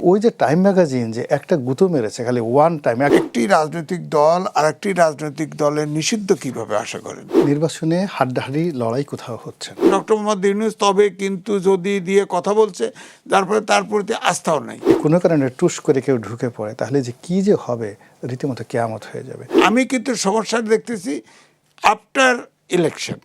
ওই যে time magazine যে একটা গুঁতো মেরেছে খালি ওয়ান টাইম, একটি রাজনৈতিক দল আর একটি রাজনৈতিক দলের নিষিদ্ধ কিভাবে আশা করেন? নির্বাচনে হাড্ডাহাড্ডি লড়াই কোথাও হচ্ছে না। ডক্টর মোহাম্মদ ইউনূস তবে কিন্তু যদি দিয়ে কথা বলছে, তারপরে তার প্রতি আস্থাও নাই। কোনো কারণে টুস করে কেউ ঢুকে পড়ে তাহলে যে কি যে হবে, রীতিমতো কেয়ামত হয়ে যাবে। আমি কিন্তু সমস্যা দেখতেছি আফটার ইলেকশন।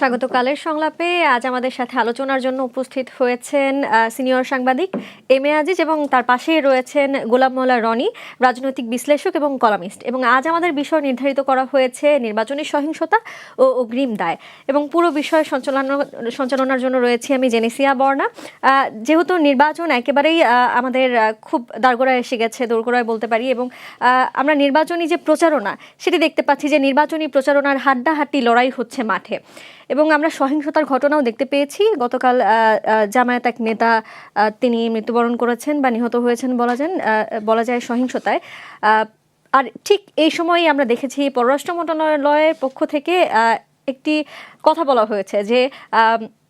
স্বাগত কালের সংলাপে। আজ আমাদের সাথে আলোচনার জন্য উপস্থিত হয়েছেন সিনিয়র সাংবাদিক এম এ আজিজ এবং তার পাশেই রয়েছেন গোলাম মোল্লা রনি, রাজনৈতিক বিশ্লেষক এবং কলামিস্ট। এবং আজ আমাদের বিষয় নির্ধারিত করা হয়েছে নির্বাচনী সহিংসতা ও অগ্রিম দায়, এবং পুরো বিষয় সঞ্চালনার জন্য রয়েছে আমি জেনেসিয়া বর্ণা। যেহেতু নির্বাচন একেবারেই আমাদের খুব দাঁড়গোড়ায় এসে গেছে, দোরগোড়ায় বলতে পারি, এবং আমরা নির্বাচনী যে প্রচারণা সেটি দেখতে পাচ্ছি যে নির্বাচনী প্রচারণার হাড্ডাহাড্ডি লড়াই হচ্ছে মাঠে, এবং আমরা সহিংসতার ঘটনাও দেখতে পেয়েছি। গতকাল জামায়াত এক নেতা তিনি মৃত্যুবরণ করেছেন বা নিহত হয়েছেন বলা যায় সহিংসতায়। আর ঠিক এই সময়ই আমরা দেখেছি পররাষ্ট্র মন্ত্রণালয়ের পক্ষ থেকে একটি কথা বলা হয়েছে যে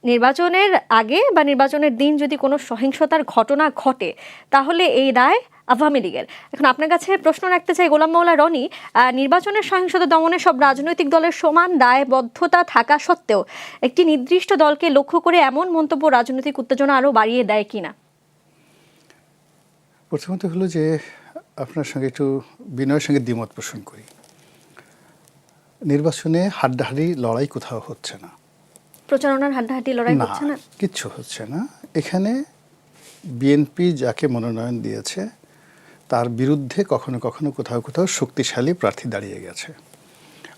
নির্বাচনের আগে বা নির্বাচনের দিন যদি কোনো সহিংসতার ঘটনা ঘটে তাহলে এই দায় আওয়ামী লীগের। এখন আপনার কাছে প্রশ্ন রাখতে চাই গোলাম মোল্লা রনি, নির্বাচনের সহিংসতা দমনে সব রাজনৈতিক দলের সমান দায়বদ্ধতা থাকা সত্ত্বেও একটি নির্দিষ্ট দলকে লক্ষ্য করে এমন মন্তব্য রাজনৈতিক উত্তেজনা আরও বাড়িয়ে দেয় কিনা? প্রথমত হলো যে আপনার সঙ্গে একটু বিনয়ের সঙ্গে দ্বিমত পোষণ করি। নির্বাচনে হাড্ডাহাড্ডি লড়াই কোথাও হচ্ছে না, প্রচারণার হাড্ডাহাড্ডি লড়াই হচ্ছে না, কিচ্ছু হচ্ছে না। এখানে বিএনপি যাকে মনোনয়ন দিয়েছে তার বিরুদ্ধে কখনো কখনো কোথাও কোথাও শক্তিশালী প্রার্থী দাঁড়িয়ে গেছে,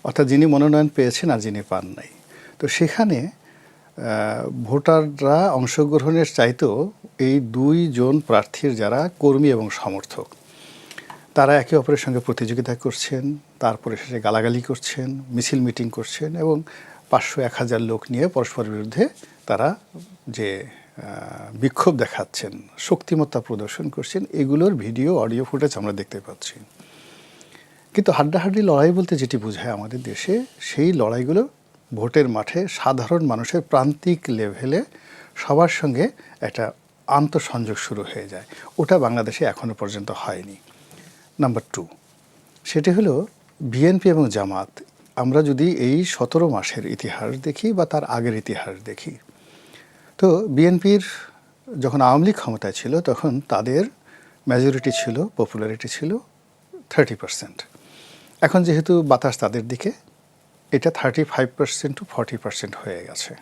অর্থাৎ যিনি মনোনয়ন পেয়েছেন আর যিনি পান নাই। তো সেখানে ভোটাররা অংশগ্রহণের চাইতেও এই দুইজন প্রার্থীর যারা কর্মী এবং সমর্থক তারা একে অপরের সঙ্গে প্রতিযোগিতা করছেন, তারপরে শেষে গালাগালি করছেন, মিছিল মিটিং করছেন, এবং 500-1000 লোক নিয়ে পরস্পরের বিরুদ্ধে তারা যে বিক্ষোভ দেখাচ্ছেন, শক্তিমত্তা প্রদর্শন করছেন, এগুলোর ভিডিও অডিও ফুটেজ আমরা দেখতে পাচ্ছি। কিন্তু হাড্ডাহাড্ডি লড়াই বলতে যেটি বোঝায় আমাদের দেশে, সেই লড়াইগুলো ভোটের মাঠে সাধারণ মানুষের প্রান্তিক লেভেলে সবার সঙ্গে একটা আন্তঃসংযোগ শুরু হয়ে যায়। ওটা বাংলাদেশে এখনো পর্যন্ত হয়নি। নাম্বার 2, সেটি হলো বিএনপি এবং জামাত। আমরা যদি এই 17 মাসের ইতিহাস দেখি বা তার আগের ইতিহাস দেখি, তো বিএনপির যখন আওয়ামী লীগ ক্ষমতায় ছিল তখন তাদের মেজরিটি ছিল, পপুলারিটি ছিল 30%। এখন যেহেতু বাতাস তাদের দিকে, এটা 35% to 40% হয়ে গেছে।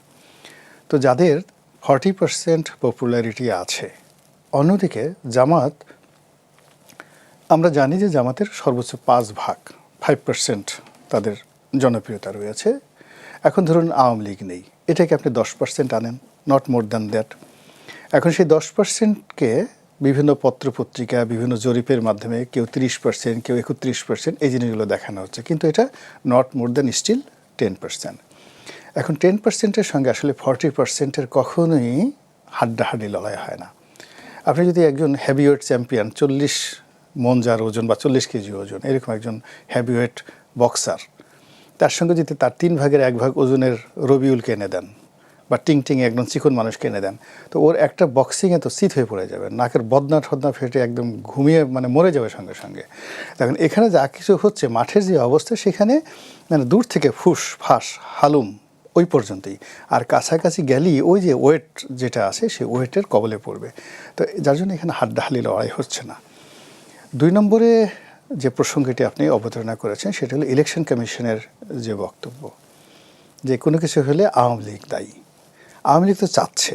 তো যাদের 40% পপুলারিটি আছে, অন্যদিকে জামাত, আমরা জানি যে জামাতের সর্বোচ্চ 5% তাদের জনপ্রিয়তা রয়েছে। এখন ধরুন আওয়ামী লীগ নেই, এটাকে আপনি 10% আনেন, নট মোর দ্যান দ্যাট। এখন সেই 10%কে বিভিন্ন পত্রপত্রিকা, বিভিন্ন জরিপের মাধ্যমে কেউ 30%, কেউ 31% এই জিনিসগুলো দেখানো হচ্ছে, কিন্তু এটা নট মোর দ্যান স্টিল 10%। এখন 10%-এর সঙ্গে আসলে 40%-এর কখনোই হাড্ডাহাড্ডি লড়াই হয় না। আপনি যদি একজন হেভিওয়েট চ্যাম্পিয়ন, 40 মন যার ওজন বা 40 কেজি ওজন, এরকম একজন হেভিওয়েট বক্সার, তার সঙ্গে যদি তার 3 ভাগের 1 ভাগ ওজনের রবিউলকে এনে দেন বা টিং একদম চিকন মানুষকে এনে দেন, তো ওর একটা বক্সিংয়ে তো চিত হয়ে পড়ে যাবে, নাকের বদনা ঠদনা ফেটে একদম ঘুমিয়ে মরে যাবে সঙ্গে সঙ্গে। দেখুন এখানে যা কিছু হচ্ছে, মাঠের যে অবস্থা, সেখানে দূর থেকে ফুস ফাঁস হালুম ওই পর্যন্তই, আর কাছাকাছি গেলেই ওই যে ওয়েট যেটা আছে সেই ওয়েটের কবলে পড়বে। তো যার জন্য এখানে হাড্ডাহাড্ডি লড়াই হচ্ছে না। 2 নম্বরে যে প্রসঙ্গটি আপনি অবতারণা করেছেন সেটা হলো ইলেকশন কমিশনের যে বক্তব্য যে কোনো কিছু হলে আওয়ামী লীগ দায়ী। আওয়ামী লীগ তো চাচ্ছে,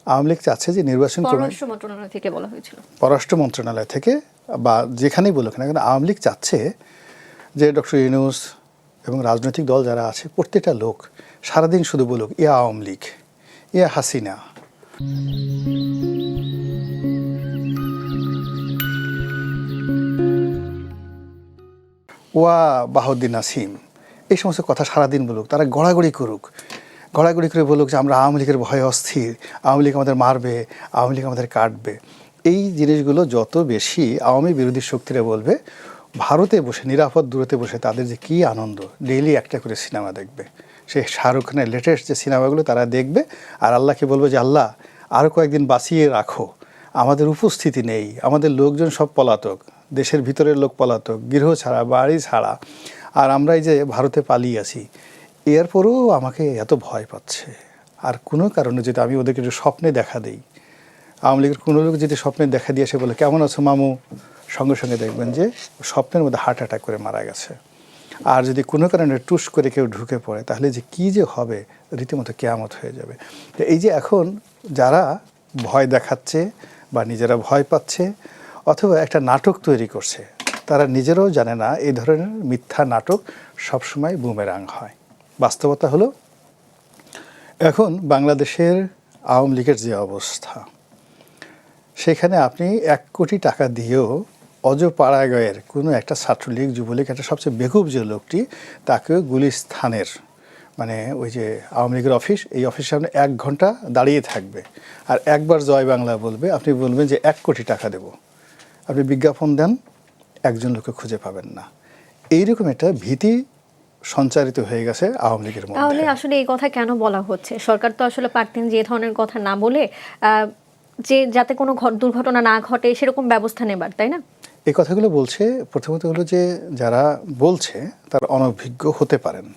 আওয়ামী লীগ চাচ্ছে যে নির্বাচন পররাষ্ট্র মন্ত্রণালয় থেকে বলা হয়েছিল, পররাষ্ট্র মন্ত্রণালয় থেকে বা যেখানেই বলুক না কেন, আওয়ামী লীগ চাচ্ছে যে ডক্টর ইউনূস এবং রাজনৈতিক দল যারা আছে প্রত্যেকটা লোক সারাদিন শুধু বলুক ইয়া আওয়ামী লীগ, ইয়া হাসিনা। ওয়া বাহাউদ্দিন নাসিম, এই সমস্ত কথা সারাদিন বলুক, তারা গড়াগড়ি করে বলুক যে আমরা আওয়ামী লীগের ভয়ে অস্থির, আওয়ামী লীগ আমাদের মারবে, আওয়ামী লীগ আমাদের কাটবে। এই জিনিসগুলো যত বেশি আওয়ামী বিরোধী শক্তিরা বলবে, ভারতে বসে নিরাপদ দূরতে বসে তাদের যে কী আনন্দ, ডেইলি একটা করে সিনেমা দেখবে, সেই শাহরুখ খানের লেটেস্ট যে সিনেমাগুলো তারা দেখবে, আর আল্লাহকে বলবে যে আল্লাহ আরও কয়েকদিন বাঁচিয়ে রাখো, আমাদের উপস্থিতি নেই, আমাদের লোকজন সব পলাতক, দেশের ভিতরের লোক পলাতক, গৃহ ছাড়া, বাড়ি ছাড়া, আর আমরা এই যে ভারতে পালিয়ে আছি, এরপরেও আমাকে এত ভয় পাচ্ছে। আর কোনো কারণে যদি আমি ওদেরকে একটু স্বপ্নে দেখা দিই, আওয়ামী লীগের কোনো লোক যদি স্বপ্নে দেখা দিয়ে এসে বলে কেমন আছো মামু, সঙ্গে সঙ্গে দেখবেন যে স্বপ্নের মধ্যে হার্ট অ্যাটাক করে মারা গেছে। আর যদি কোনো কারণে টুস করে কেউ ঢুকে পড়ে, তাহলে যে কী যে হবে, রীতিমতো কেয়ামত হয়ে যাবে। তো এই যে এখন যারা ভয় দেখাচ্ছে বা নিজেরা ভয় পাচ্ছে অথবা একটা নাটক তৈরি করছে, তারা নিজেরাও জানে না এই ধরনের মিথ্যা নাটক সবসময় বুমেরাং হয়। বাস্তবতা হলো এখন বাংলাদেশের আওয়ামী লীগের যে অবস্থা, সেখানে আপনি 1 কোটি টাকা দিয়েও অজপাড়াগাঁয়ের কোনো একটা ছাত্রলীগ, যুবলীগ, একটা সবচেয়ে বেকুব যে লোকটি, তাকেও গুলিস্তানের মানে ওই যে আওয়ামী লীগের অফিস, এই অফিসের সামনে 1 ঘন্টা দাঁড়িয়ে থাকবে আর একবার জয় বাংলা বলবে, আপনি বলবেন যে 1 কোটি টাকা দেব, আপনি বিজ্ঞাপন দেন, একজন লোকে খুঁজে পাবেন না। এইরকম একটা ভীতি সঞ্চারিত হয়ে গেছে আওয়ামী লীগের মধ্যে। তাহলে আসলে এই কথা কেন বলা হচ্ছে? সরকার তো আসলে পারতেন যে ধরনের কথা না বলে যে যাতে কোনো দুর্ঘটনা না ঘটে সেরকম ব্যবস্থা নেবার, তাই না? এই কথাগুলো বলছে, প্রথমত হলো যে যারা বলছে তারা অনভিজ্ঞ হতে পারেন।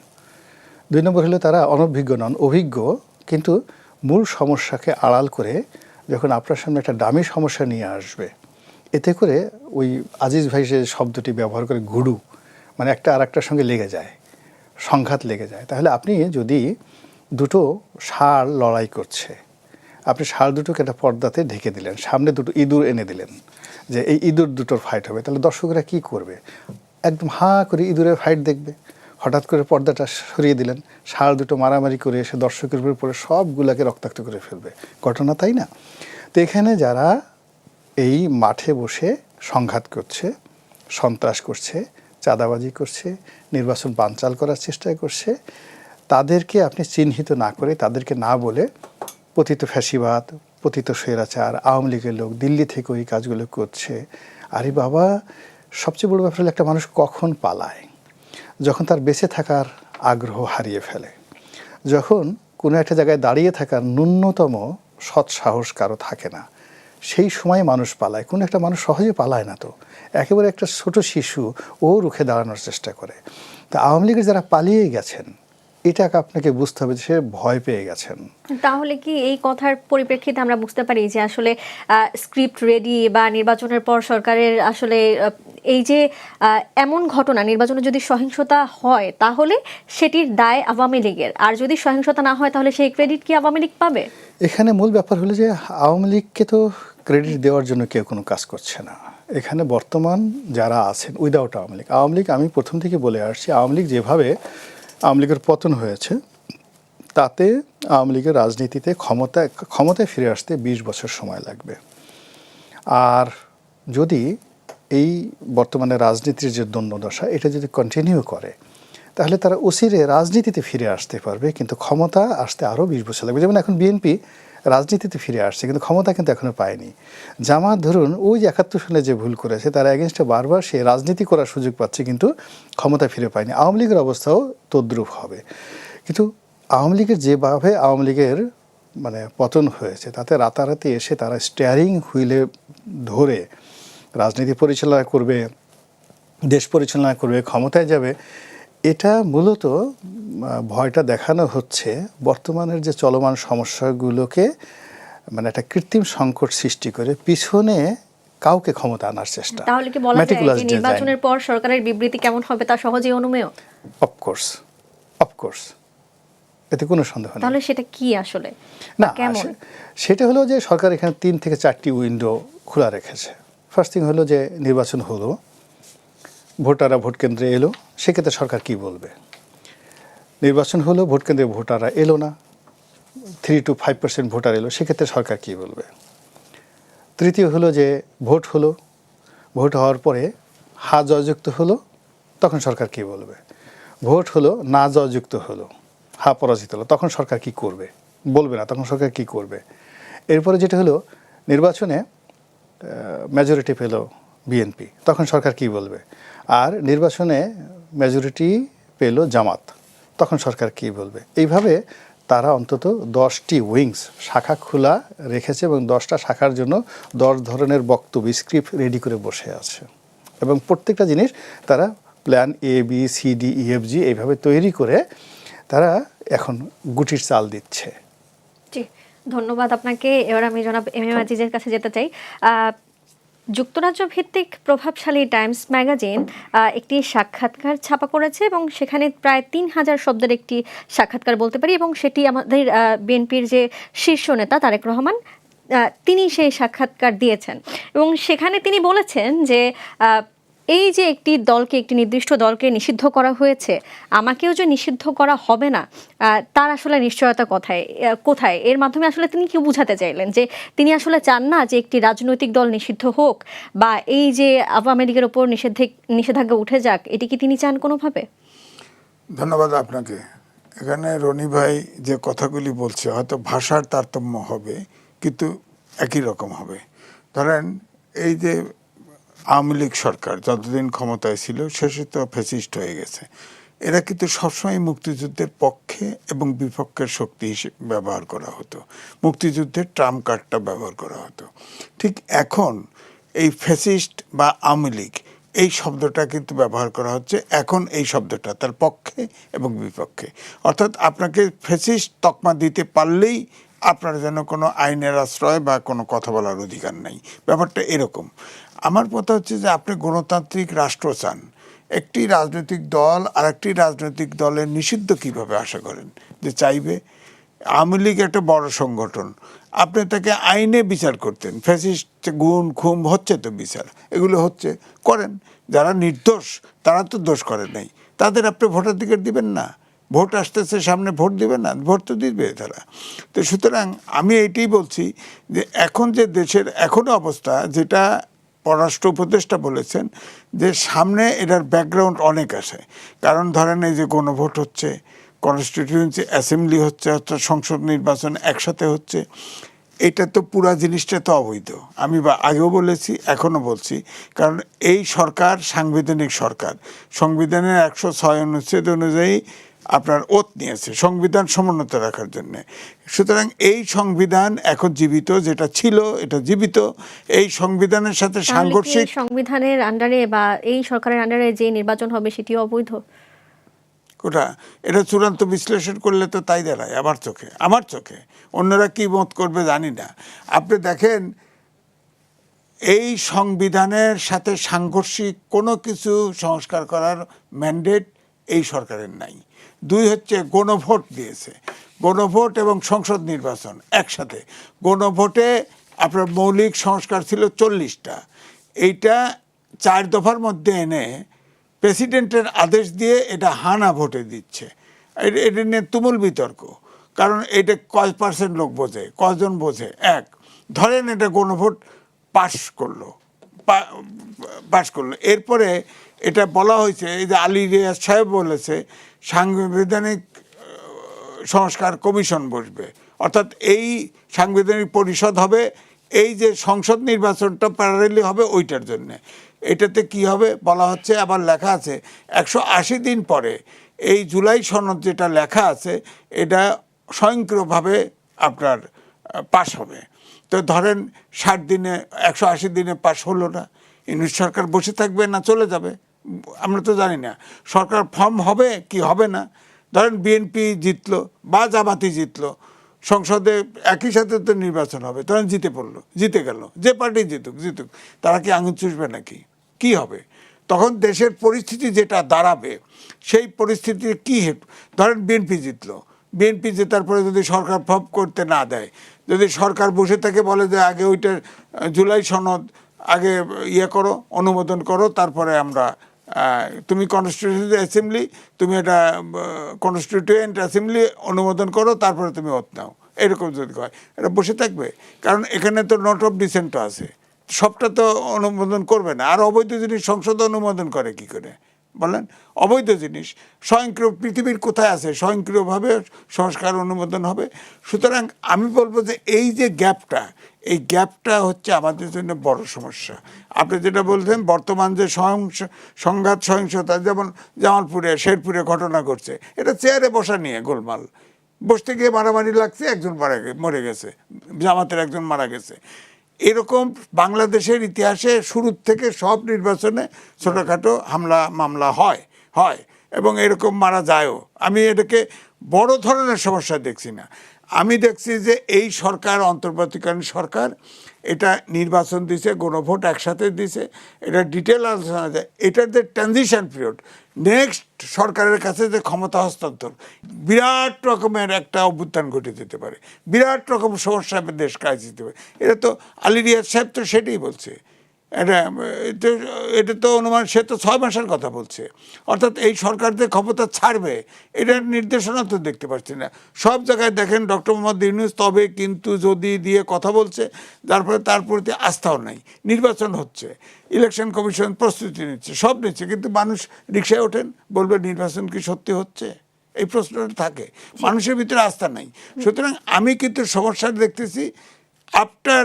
2 নম্বর হলো তারা অনভিজ্ঞ নন, অভিজ্ঞ, কিন্তু মূল সমস্যাকে আড়াল করে যখন আপনার সামনে একটা দামি সমস্যা নিয়ে আসবে, এতে করে ওই আজিজ ভাই যে শব্দটি ব্যবহার করে গুডু, মানে একটা আর একটার সঙ্গে লেগে যায়, সংঘাত লেগে যায়। তাহলে আপনি যদি দুটো ষাঁড় লড়াই করছে, আপনি ষাঁড় দুটোকে একটা পর্দাতে ঢেকে দিলেন, সামনে দুটো ইঁদুর এনে দিলেন যে এই ইঁদুর দুটোর ফাইট হবে, তাহলে দর্শকরা কী করবে? একদম হাঁ করে ইঁদুরের ফাইট দেখবে। হঠাৎ করে পর্দাটা সরিয়ে দিলেন, ষাঁড় দুটো মারামারি করে এসে দর্শকের উপরে পড়ে সবগুলাকে রক্তাক্ত করে ফেলবে, ঘটনা তাই না? তো এখানে যারা এই মাঠে বসে সংঘাত করছে, সন্ত্রাস করছে, চাঁদাবাজি করছে, নির্বাচন বানচাল করার চেষ্টা করছে, তাদেরকে আপনি চিহ্নিত না করে, তাদেরকে না বলে পতিত ফ্যাসিবাদ, পতিত স্বৈরাচার, আওয়ামী লীগের লোক দিল্লি থেকে ওই কাজগুলো করছে। আরে বাবা, সবচেয়ে বড় ব্যাপার হলো একটা মানুষ কখন পালায়, যখন তার বেঁচে থাকার আগ্রহ হারিয়ে ফেলে, যখন কোনো একটা জায়গায় দাঁড়িয়ে থাকার ন্যূনতম সৎ সাহস কারো থাকে না, সেই সময় মানুষ পালায়। কোনো একটা মানুষ সহজে পালায় না, তো একেবারে একটা ছোট শিশু ও রুখে দাঁড়ানোর চেষ্টা করে। তা আওয়ামী লীগের যারা পালিয়ে গেছেন, এটাকে আপনাকে বুঝতে হবে যে সে ভয় পেয়ে গেছেন। তাহলে কি এই কথার পরিপ্রেক্ষিতে আমরা বুঝতে পারি যে আসলে স্ক্রিপ্ট রেডি বা নির্বাচনের পর সরকারের আসলে এই যে এমন ঘটনা, নির্বাচনে যদি সহিংসতা হয় তাহলে সেটির দায় আওয়ামী লীগের, আর যদি সহিংসতা না হয় তাহলে সেই ক্রেডিট কি আওয়ামী লীগ পাবে? এখানে মূল ব্যাপার হলো যে আওয়ামী লীগকে তো ক্রেডিট দেওয়ার জন্য কেউ কোনো কাজ করছে না। এখানে বর্তমান যারা আছেন উইদাউট আওয়ামী লীগ, আওয়ামী লীগ আমি প্রথম থেকে বলে আসছি, আওয়ামী লীগ যেভাবে আওয়ামী লীগের পতন হয়েছে, তাতে আওয়ামী লীগের রাজনীতিতে ক্ষমতায় ফিরে আসতে 20 বছর সময় লাগবে। আর যদি এই বর্তমানে রাজনীতির যে দ্বন্দ্বদশা, এটা যদি কন্টিনিউ করে, তাহলে তারা অচিরে রাজনীতিতে ফিরে আসতে পারবে, কিন্তু ক্ষমতা আসতে আরও 20 বছর লাগবে। যেমন এখন বিএনপি রাজনীতিতে ফিরে আসছে, কিন্তু ক্ষমতা কিন্তু এখনও পায়নি। জামাত ধরুন ওই যে 71 সালে যে ভুল করেছে, তারা এগেনস্টে বারবার সে রাজনীতি করার সুযোগ পাচ্ছে, কিন্তু ক্ষমতা ফিরে পায়নি। আওয়ামী লীগের অবস্থাও তদ্রূপ হবে। কিন্তু আওয়ামী লীগের যেভাবে আওয়ামী লীগের মানে পতন হয়েছে, তাতে রাতারাতি এসে তারা স্টিয়ারিং হুইলে ধরে রাজনীতি পরিচালনা করবে, দেশ পরিচালনা করবে, ক্ষমতায় যাবে, এটা মূলত ভয়টা দেখানো হচ্ছে বর্তমানের যে চলমান সমস্যাগুলোকে মানে একটা কৃত্রিম সংকট সৃষ্টি করে পিছনে কাউকে ক্ষমতা আনার চেষ্টা। তাহলে কি বলা যায় যে নির্বাচনের পর সরকারের বিবৃতি কেমন হবে তা সহজেই অনুমেয়? অফকোর্স, এতে কোনো সন্দেহ নেই। তাহলে সেটা কি আসলে না, সেটা হলো যে সরকার এখানে 3 থেকে 4টি উইন্ডো খোলা রেখেছে। ফার্স্ট থিং হলো যে নির্বাচন হলো, ভোটাররা ভোট কেন্দ্রে এলো, সেক্ষেত্রে সরকার কি বলবে? নির্বাচন হলো, ভোট কেন্দ্রে ভোটাররা এলো না, 3 to 5% ভোটার এলো, সেক্ষেত্রে সরকার কি বলবে? তৃতীয় হলো যে ভোট হলো, ভোট হওয়ার পরে হা জয়যুক্ত হলো, তখন সরকার কি বলবে? ভোট হলো, না জয়যুক্ত হলো, হা পরাজিত হলো, তখন সরকার কি করবে? বলবে না, তখন সরকার কি করবে? এরপরে যেটা হলো নির্বাচনে মেজরিটি পেল বিএনপি, তখন সরকার কি বলবে? আর নির্বাচনে মেজরিটি পেল জামাত, তখন সরকার কি বলবে? এইভাবে তারা অন্তত 10টি উইংস শাখা খোলা রেখেছে এবং 10টা শাখার জন্য 10 ধরনের বক্তব্য স্ক্রিপ্ট রেডি করে বসে আছে এবং প্রত্যেকটা জিনিস তারা plan A B C D E F G এইভাবে তৈরি করে তারা এখন গুটির চাল দিচ্ছে। জি, ধন্যবাদ আপনাকে। এবার আমি জনাব এম এ আজিজের কাছে যেতে চাই। যুক্তরাজ্য ভিত্তিক প্রভাবশালী টাইমস ম্যাগাজিন একটি সাক্ষাৎকার ছাপা করেছে এবং সেখানে প্রায় 3000 শব্দের একটি সাক্ষাৎকার বলতে পারি, এবং সেটি আমাদের বিএনপির যে শীর্ষ নেতা তারেক রহমান তিনি সেই সাক্ষাৎকার দিয়েছেন এবং সেখানে তিনি বলেছেন যে এই যে একটি নির্দিষ্ট দলকে নিষিদ্ধ করা হয়েছে, আমাকেও যে নিষিদ্ধ করা হবে না, তার আসলে নিশ্চয়তা কোথায়? এর মাধ্যমে আসলে তিনি কি বোঝাতে চাইলেন? যে তিনি আসলে চান না যে একটি রাজনৈতিক দল নিষিদ্ধ হোক বা এই যে আওয়ামী লীগের ওপর নিষেধাজ্ঞা উঠে যাক, এটি কি তিনি চান কোনোভাবে? ধন্যবাদ আপনাকে। এখানে রনি ভাই যে কথাগুলি বলছে হয়তো ভাষার তারতম্য হবে, কিন্তু একই রকম হবে। ধরেন এই যে আওয়ামী লীগ সরকার যতদিন ক্ষমতায় ছিল শেষে তো ফ্যাসিস্ট হয়ে গেছে, এরা কিন্তু সবসময় মুক্তিযুদ্ধের পক্ষে এবং বিপক্ষের শক্তি হিসেবে ব্যবহার করা হতো, মুক্তিযুদ্ধের ট্রাম্প কার্ডটা ব্যবহার করা হতো। ঠিক এখন এই ফ্যাসিস্ট বা আওয়ামী লীগ এই শব্দটা কিন্তু ব্যবহার করা হচ্ছে এখন, এই শব্দটা তার পক্ষে এবং বিপক্ষে। অর্থাৎ আপনাকে ফ্যাসিস্ট তকমা দিতে পারলেই আপনার যেন কোনো আইনের আশ্রয় বা কোনো কথা বলার অধিকার নেই, ব্যাপারটা এরকম। আমার কথা হচ্ছে যে আপনি গণতান্ত্রিক রাষ্ট্র চান, একটি রাজনৈতিক দল আর একটি রাজনৈতিক দলের নিষিদ্ধ কিভাবে আশা করেন যে চাইবে? আওয়ামী লীগ একটা বড় সংগঠন, আপনি তাকে আইনে বিচার করতেন, ফ্যাসিস্ট গুম খুম হচ্ছে তো বিচার, এগুলো হচ্ছে করেন। যারা নির্দোষ তারা তো দোষ করে নাই, তাদের আপনি ভোটাধিকার দিবেন না? ভোট আসতেছে সামনে, ভোট দিবে না? ভোট তো দিবে তারা। তো সুতরাং আমি এইটাই বলছি যে এখন যে দেশের এখনো অবস্থা, যেটা পররাষ্ট্র উপদেষ্টা বলেছেন যে সামনে এটার ব্যাকগ্রাউন্ড অনেক আছে। কারণ ধরেন এই যে গণভোট হচ্ছে, কনস্টিটিউয়েন্সি অ্যাসেম্বলি হচ্ছে, অর্থাৎ সংসদ নির্বাচন একসাথে হচ্ছে, এটা তো পুরা জিনিসটা তো অবৈধ। আমি আগেও বলেছি, এখনও বলছি, কারণ এই সরকার সাংবিধানিক সরকার, সংবিধানের 106 অনুচ্ছেদ অনুযায়ী আপনার ওত নিয়েছে সংবিধান সমুন্নত রাখার জন্যে। সুতরাং এই সংবিধান এখন জীবিত, যেটা ছিল এটা জীবিত। এই সংবিধানের সাথে সাংঘর্ষিক সংবিধানের আন্ডারে বা এই সরকারের আন্ডারে যে নির্বাচন হবে সেটিও অবৈধ। ওটা এটা চূড়ান্ত বিশ্লেষণ করলে তো তাই দাঁড়ায় আমার চোখে। অন্যরা কি মত করবে জানি না। আপনি দেখেন এই সংবিধানের সাথে সাংঘর্ষিক কোনো কিছু সংস্কার করার ম্যান্ডেট এই সরকারের নাই। 2 হচ্ছে গণভোট দিয়েছে, গণভোট এবং সংসদ নির্বাচন একসাথে। গণভোটে আপনার মৌলিক সংস্কার ছিল 40টা, এইটা 4 দফার মধ্যে এনে প্রেসিডেন্টের আদেশ দিয়ে এটা হানা ভোটে দিচ্ছে। এটা নিয়ে তুমুল বিতর্ক, কারণ এটা কয় % লোক বোঝে, কজন বোঝে? এক ধরেন এটা গণভোট পাশ করলো, এরপরে এটা বলা হয়েছে, এই যে আলী রিয়াজ সাহেব বলেছে সাংবিধানিক সংস্কার কমিশন বসবে, অর্থাৎ এই সাংবিধানিক পরিষদ হবে, এই যে সংসদ নির্বাচনটা প্যারালালি হবে ওইটার জন্যে। এটাতে কি হবে বলা হচ্ছে, আবার লেখা আছে 180 দিন পরে এই জুলাই সনদ যেটা লেখা আছে এটা স্বয়ংক্রিয়ভাবে আপনার পাশ হবে। তো ধরেন 60 দিনে 180 দিনে পাশ হলো না, ইউনিট সরকার বসে থাকবে না চলে যাবে? আমরা তো জানি না সরকার ফর্ম হবে কি হবে না। ধরেন বিএনপি জিতলো বা জামাতি জিতলো, সংসদে একই সাথে তো নির্বাচন হবে, তখন জিতে গেল, যে পার্টি জিতুক, তারা কি আঙুল চুষবে নাকি? কি হবে তখন? দেশের পরিস্থিতি যেটা দাঁড়াবে সেই পরিস্থিতি কি ধরেন বিএনপি জিতলো, বিএনপি জেতার পরে যদি সরকার ফর্ম করতে না দেয়, যদি সরকার বসে থেকে বলে যে আগে ওইটা জুলাই সনদ আগে করো, অনুমোদন করো, তারপরে আমরা তুমি তুমি এটা কনস্টিটিউয়েন্ট অ্যাসেম্বলি অনুমোদন করো, তারপরে তুমি ওত নাও, এরকম যদি হয়, এটা বসে থাকবে? কারণ এখানে তো নোট অফ ডিসেন্টও আছে, সবটা তো অনুমোদন করবে না। আর অবৈধ জিনিস সংসদ অনুমোদন করে কি করে? বলেন অবৈধ জিনিস স্বয়ংক্রিয় পৃথিবীর কোথায় আছে স্বয়ংক্রিয়ভাবে সংস্কার অনুমোদন হবে। সুতরাং আমি বলবো যে এই যে গ্যাপটা, এই গ্যাপটা হচ্ছে আমাদের জন্য বড় সমস্যা। আপনি যেটা বলছেন বর্তমান যে সংঘাত সহিংসতা, যেমন জামালপুরে শেরপুরে ঘটনা ঘটছে, এটা চেয়ারে বসা নিয়ে গোলমাল, বসতে গিয়ে মারামারি লাগছে, একজন মরে গেছে, জামাতের একজন মারা গেছে। এরকম বাংলাদেশের ইতিহাসে শুরুর থেকে সব নির্বাচনে ছোটোখাটো হামলা মামলা হয় এবং এরকম মারা যায়ও। আমি এটাকে বড় ধরনের সমস্যা দেখছি না। আমি দেখছি যে এই সরকার, অন্তর্বর্তীকালীন সরকার, এটা নির্বাচন দিছে, গণভোট একসাথে দিছে, এটা ডিটেল আলোচনা যায়, এটার যে ট্রানজিশন পিরিয়ড, নেক্সট সরকারের কাছে যে ক্ষমতা হস্তান্তর, বিরাট রকমের একটা অভ্যুত্থান ঘটে যেতে পারে, বিরাট রকম সমস্যা দেশ কাজ দিতে পারে। এটা তো আলী রিয়াজ সাহেব তো সেটাই বলছে, এটা তো অনুমান, সে তো 6 মাসের কথা বলছে। অর্থাৎ এই সরকার যে ক্ষমতা ছাড়বে এটার নির্দেশনা তো দেখতে পাচ্ছি না। সব জায়গায় দেখেন ডক্টর মোহাম্মদ ইউনূস তবে কিন্তু যদি দিয়ে কথা বলছে, তারপরে তার প্রতি আস্থাও নাই। নির্বাচন হচ্ছে, ইলেকশন কমিশন প্রস্তুতি নিচ্ছে, সব নিচ্ছে, কিন্তু মানুষ রিকশায় ওঠেন, বলবে নির্বাচন কি সত্যি হচ্ছে? এই প্রশ্নটা থাকে, মানুষের ভিতরে আস্থা নাই। সুতরাং আমি কিন্তু সমস্যা দেখতেছি আফটার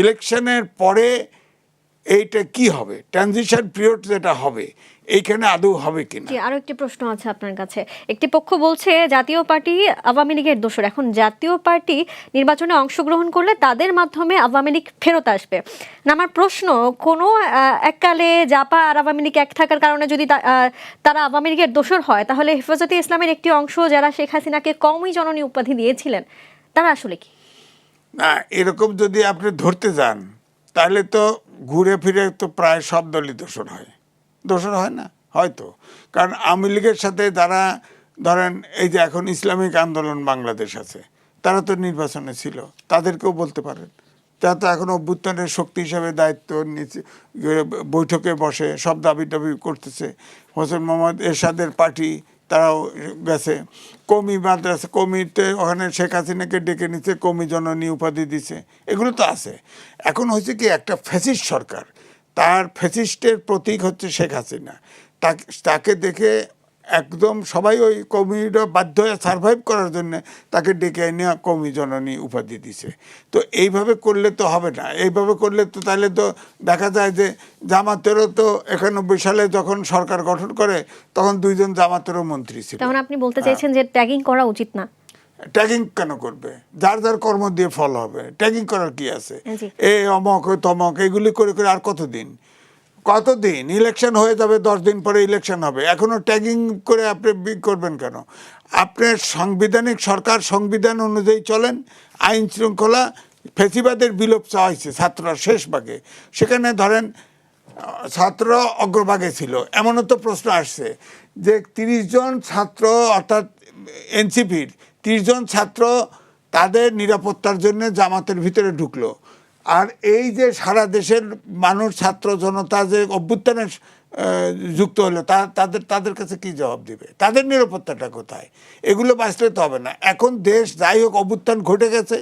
ইলেকশনের পরে এইটা কি হবে, ট্রানজিশন পিরিয়ড যেটা হবে, এইখানে আদৌ হবে কিনা। আরো একটি প্রশ্ন আছে আপনার কাছে। একটি পক্ষ বলছে জাতীয় পার্টি আওয়ামী লীগের দোসর, এখন জাতীয় পার্টি নির্বাচনে অংশগ্রহণ করলে তাদের মাধ্যমে আওয়ামী লীগ ফেরত আসবে না। আমার প্রশ্ন, কোনো এককালে জাপা আর আওয়ামী লীগ এক থাকার কারণে যদি তারা আওয়ামী লীগের দোসর হয়, তাহলে হেফাজতে ইসলামের একটি অংশ যারা শেখ হাসিনাকে কওমি জননী উপাধি দিয়েছিলেন, তারা আসলে কি? না, এরকম যদি আপনি ধরতে যান তাহলে তো ঘুরে ফিরে তো প্রায় সব দলই দোষর হয় না হয়তো। কারণ আওয়ামী লীগের সাথে যারা ধরেন এই যে এখন ইসলামিক আন্দোলন বাংলাদেশ আছে, তারা তো নির্বাচনে ছিল, তাদেরকেও বলতে পারেন। তারা তো এখন অভ্যুত্থানের শক্তি হিসাবে দায়িত্ব নিচ্ছে, বৈঠকে বসে সব দাবি করতেছে। হোসেন মোহাম্মদ এরশাদের পার্টি তারাও গেছে, কওমি মাদ্রাসা, কওমিতে ওখানে শেখ হাসিনাকে ডেকে নিচ্ছে, কওমি জননী উপাধি দিছে, এগুলো তো আছে। এখন হচ্ছে কি, একটা ফ্যাসিস্ট সরকার, তার ফ্যাসিস্টের প্রতীক হচ্ছে শেখ হাসিনা, তাকে দেখে একদম সবাই ওই কওমিরা বাধ্য হয়ে সারভাইভ করার জন্য তাকে ডেকে এনে কওমি জননী উপাধি দিছে। তো এইভাবে করলে তো হবে না, এইভাবে করলে তো তাহলে তো দেখা যায় যে জামাতেরও তো 91 সালে যখন সরকার গঠন করে তখন 2 জন জামাতেরও মন্ত্রী ছিল। তখন আপনি বলতে চাইছেন যে ট্যাগিং করা উচিত না? ট্যাগিং কেন করবে? যার যার কর্ম দিয়ে ফল হবে, ট্যাগিং করার কি আছে? এ অমক তমক এগুলি করে করে আর কতদিন ইলেকশন হয়ে যাবে, 10 দিন পরে ইলেকশন হবে, এখনো ট্যাগিং করে আপনি করবেন কেন? আপনার সাংবিধানিক সরকার, সংবিধান অনুযায়ী চলেন, আইন শৃঙ্খলা, ফেসিবাদের বিলোপ চাইছে ছাত্ররা শেষ ভাগে, সেখানে ধরেন ছাত্র অগ্রভাগে ছিল। এমনও তো প্রশ্ন আসছে যে 30 জন ছাত্র, অর্থাৎ এনসিপির 30 জন ছাত্র তাদের নিরাপত্তার জন্য জামাতের ভিতরে ঢুকলো। আর এই যে সারা দেশের মানুষ, ছাত্র জনতা যে অভ্যুত্থানে যুক্ত হলো, তাদের কাছে কি জবাব দিবে? তাদের নিরাপত্তাটা কোথায়? এগুলো বাঁচলে তো হবে না। এখন দেশ যাই হোক অভ্যুত্থান ঘটে গেছে,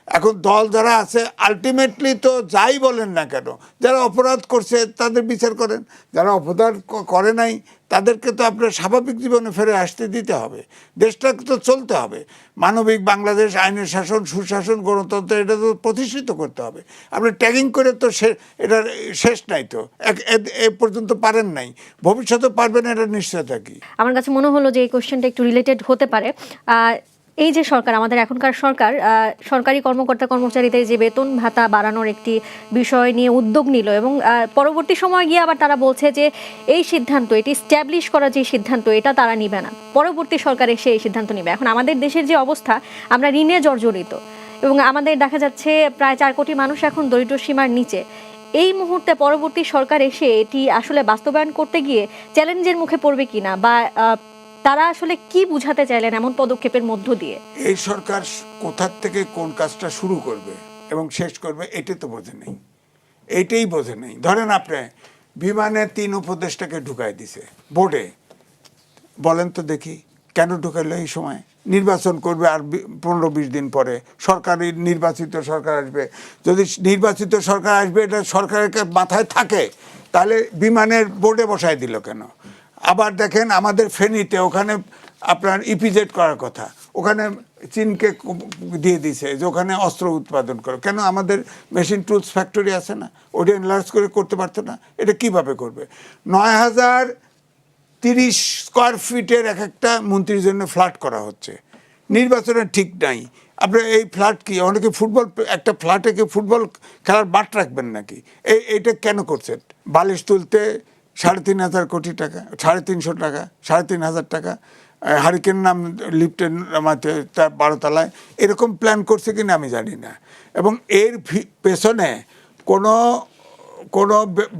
এখন দল যারা আছে আলটিমেটলি তো যাই বলেন না কেন, যারা অপরাধ করছে তাদের বিচার করেন, যারা অপরাধ করে নাই তাদেরকে তো আপনার স্বাভাবিক জীবনে ফিরে আসতে দিতে হবে, দেশটাকে তো চলতে হবে। মানবিক বাংলাদেশ, আইনের শাসন, সুশাসন, গণতন্ত্র, এটা তো প্রতিষ্ঠিত করতে হবে। আপনি ট্যাগিং করে তো এটার শেষ নাই, তো এ পর্যন্ত পারেন নাই, ভবিষ্যতে পারবেন এটা নিশ্চয় থাকি। আমার কাছে মনে হলো যে এই কোশ্চেনটা একটু রিলেটেড হতে পারে। এই যে সরকার, আমাদের এখনকার সরকার সরকারি কর্মকর্তা কর্মচারীদের যে বেতন ভাতা বাড়ানোর একটি বিষয় নিয়ে উদ্যোগ নিল, এবং পরবর্তী সময় গিয়ে আবার তারা বলছে যে এই সিদ্ধান্ত, এটি স্ট্যাবলিশ করার যে সিদ্ধান্ত, এটা তারা নিবে না, পরবর্তী সরকার এসে এই সিদ্ধান্ত নিবে। এখন আমাদের দেশের যে অবস্থা, আমরা ঋণে জর্জরিত, এবং আমাদের দেখা যাচ্ছে প্রায় 4 কোটি মানুষ এখন দরিদ্র সীমার নিচে। এই মুহূর্তে পরবর্তী সরকার এসে এটি আসলে বাস্তবায়ন করতে গিয়ে চ্যালেঞ্জের মুখে পড়বে কিনা, বা তারা আসলে কি বুঝাতে চাইলেন এমন পদক্ষেপের মধ্য দিয়ে? এই সরকার কোথার থেকে কোন কাজটা শুরু করবে এবং শেষ করবে এটা তো বোঝে নেই, এইটাই বোঝে নেই। ধরেন আপনি বিমানে 3 উপদেষ্টাকে ঢুকাই দিছে বোর্ডে, বলেন তো দেখি কেন ঢুকাইলো? এই সময় নির্বাচন করবে আর 15-20 দিন পরে সরকারি নির্বাচিত সরকার আসবে। যদি নির্বাচিত সরকার আসবে এটা সরকারের মাথায় থাকে তাহলে বিমানের বোর্ডে বসায় দিল কেন? আবার দেখেন আমাদের ফেনীতে ওখানে আপনার ইপিজেড করার কথা, ওখানে চীনকে দিয়ে দিছে যে ওখানে অস্ত্র উৎপাদন করে। কেন? আমাদের মেশিন টুলস ফ্যাক্টরি আছে না, ওটা এনলার্জ করে করতে পারতো না? এটা কিভাবে করবে? 9030 স্কোয়ার ফিটের এক একটা মন্ত্রীর জন্য ফ্ল্যাট করা হচ্ছে, নির্বাচনের ঠিক নাই। আপনার এই ফ্ল্যাট কি অনেকে ফুটবল, একটা ফ্ল্যাটে কি ফুটবল খেলার মাঠ রাখবেন নাকি? এইটা কেন করছেন? বালিশ তুলতে 3,500 কোটি টাকা, 350 টাকা, 3,500 টাকা, হারিকেন নাম লিফটের নামাতে 12 তলায়, এরকম প্ল্যান করছে কিনা আমি জানি না। এবং এর পেছনে কোনো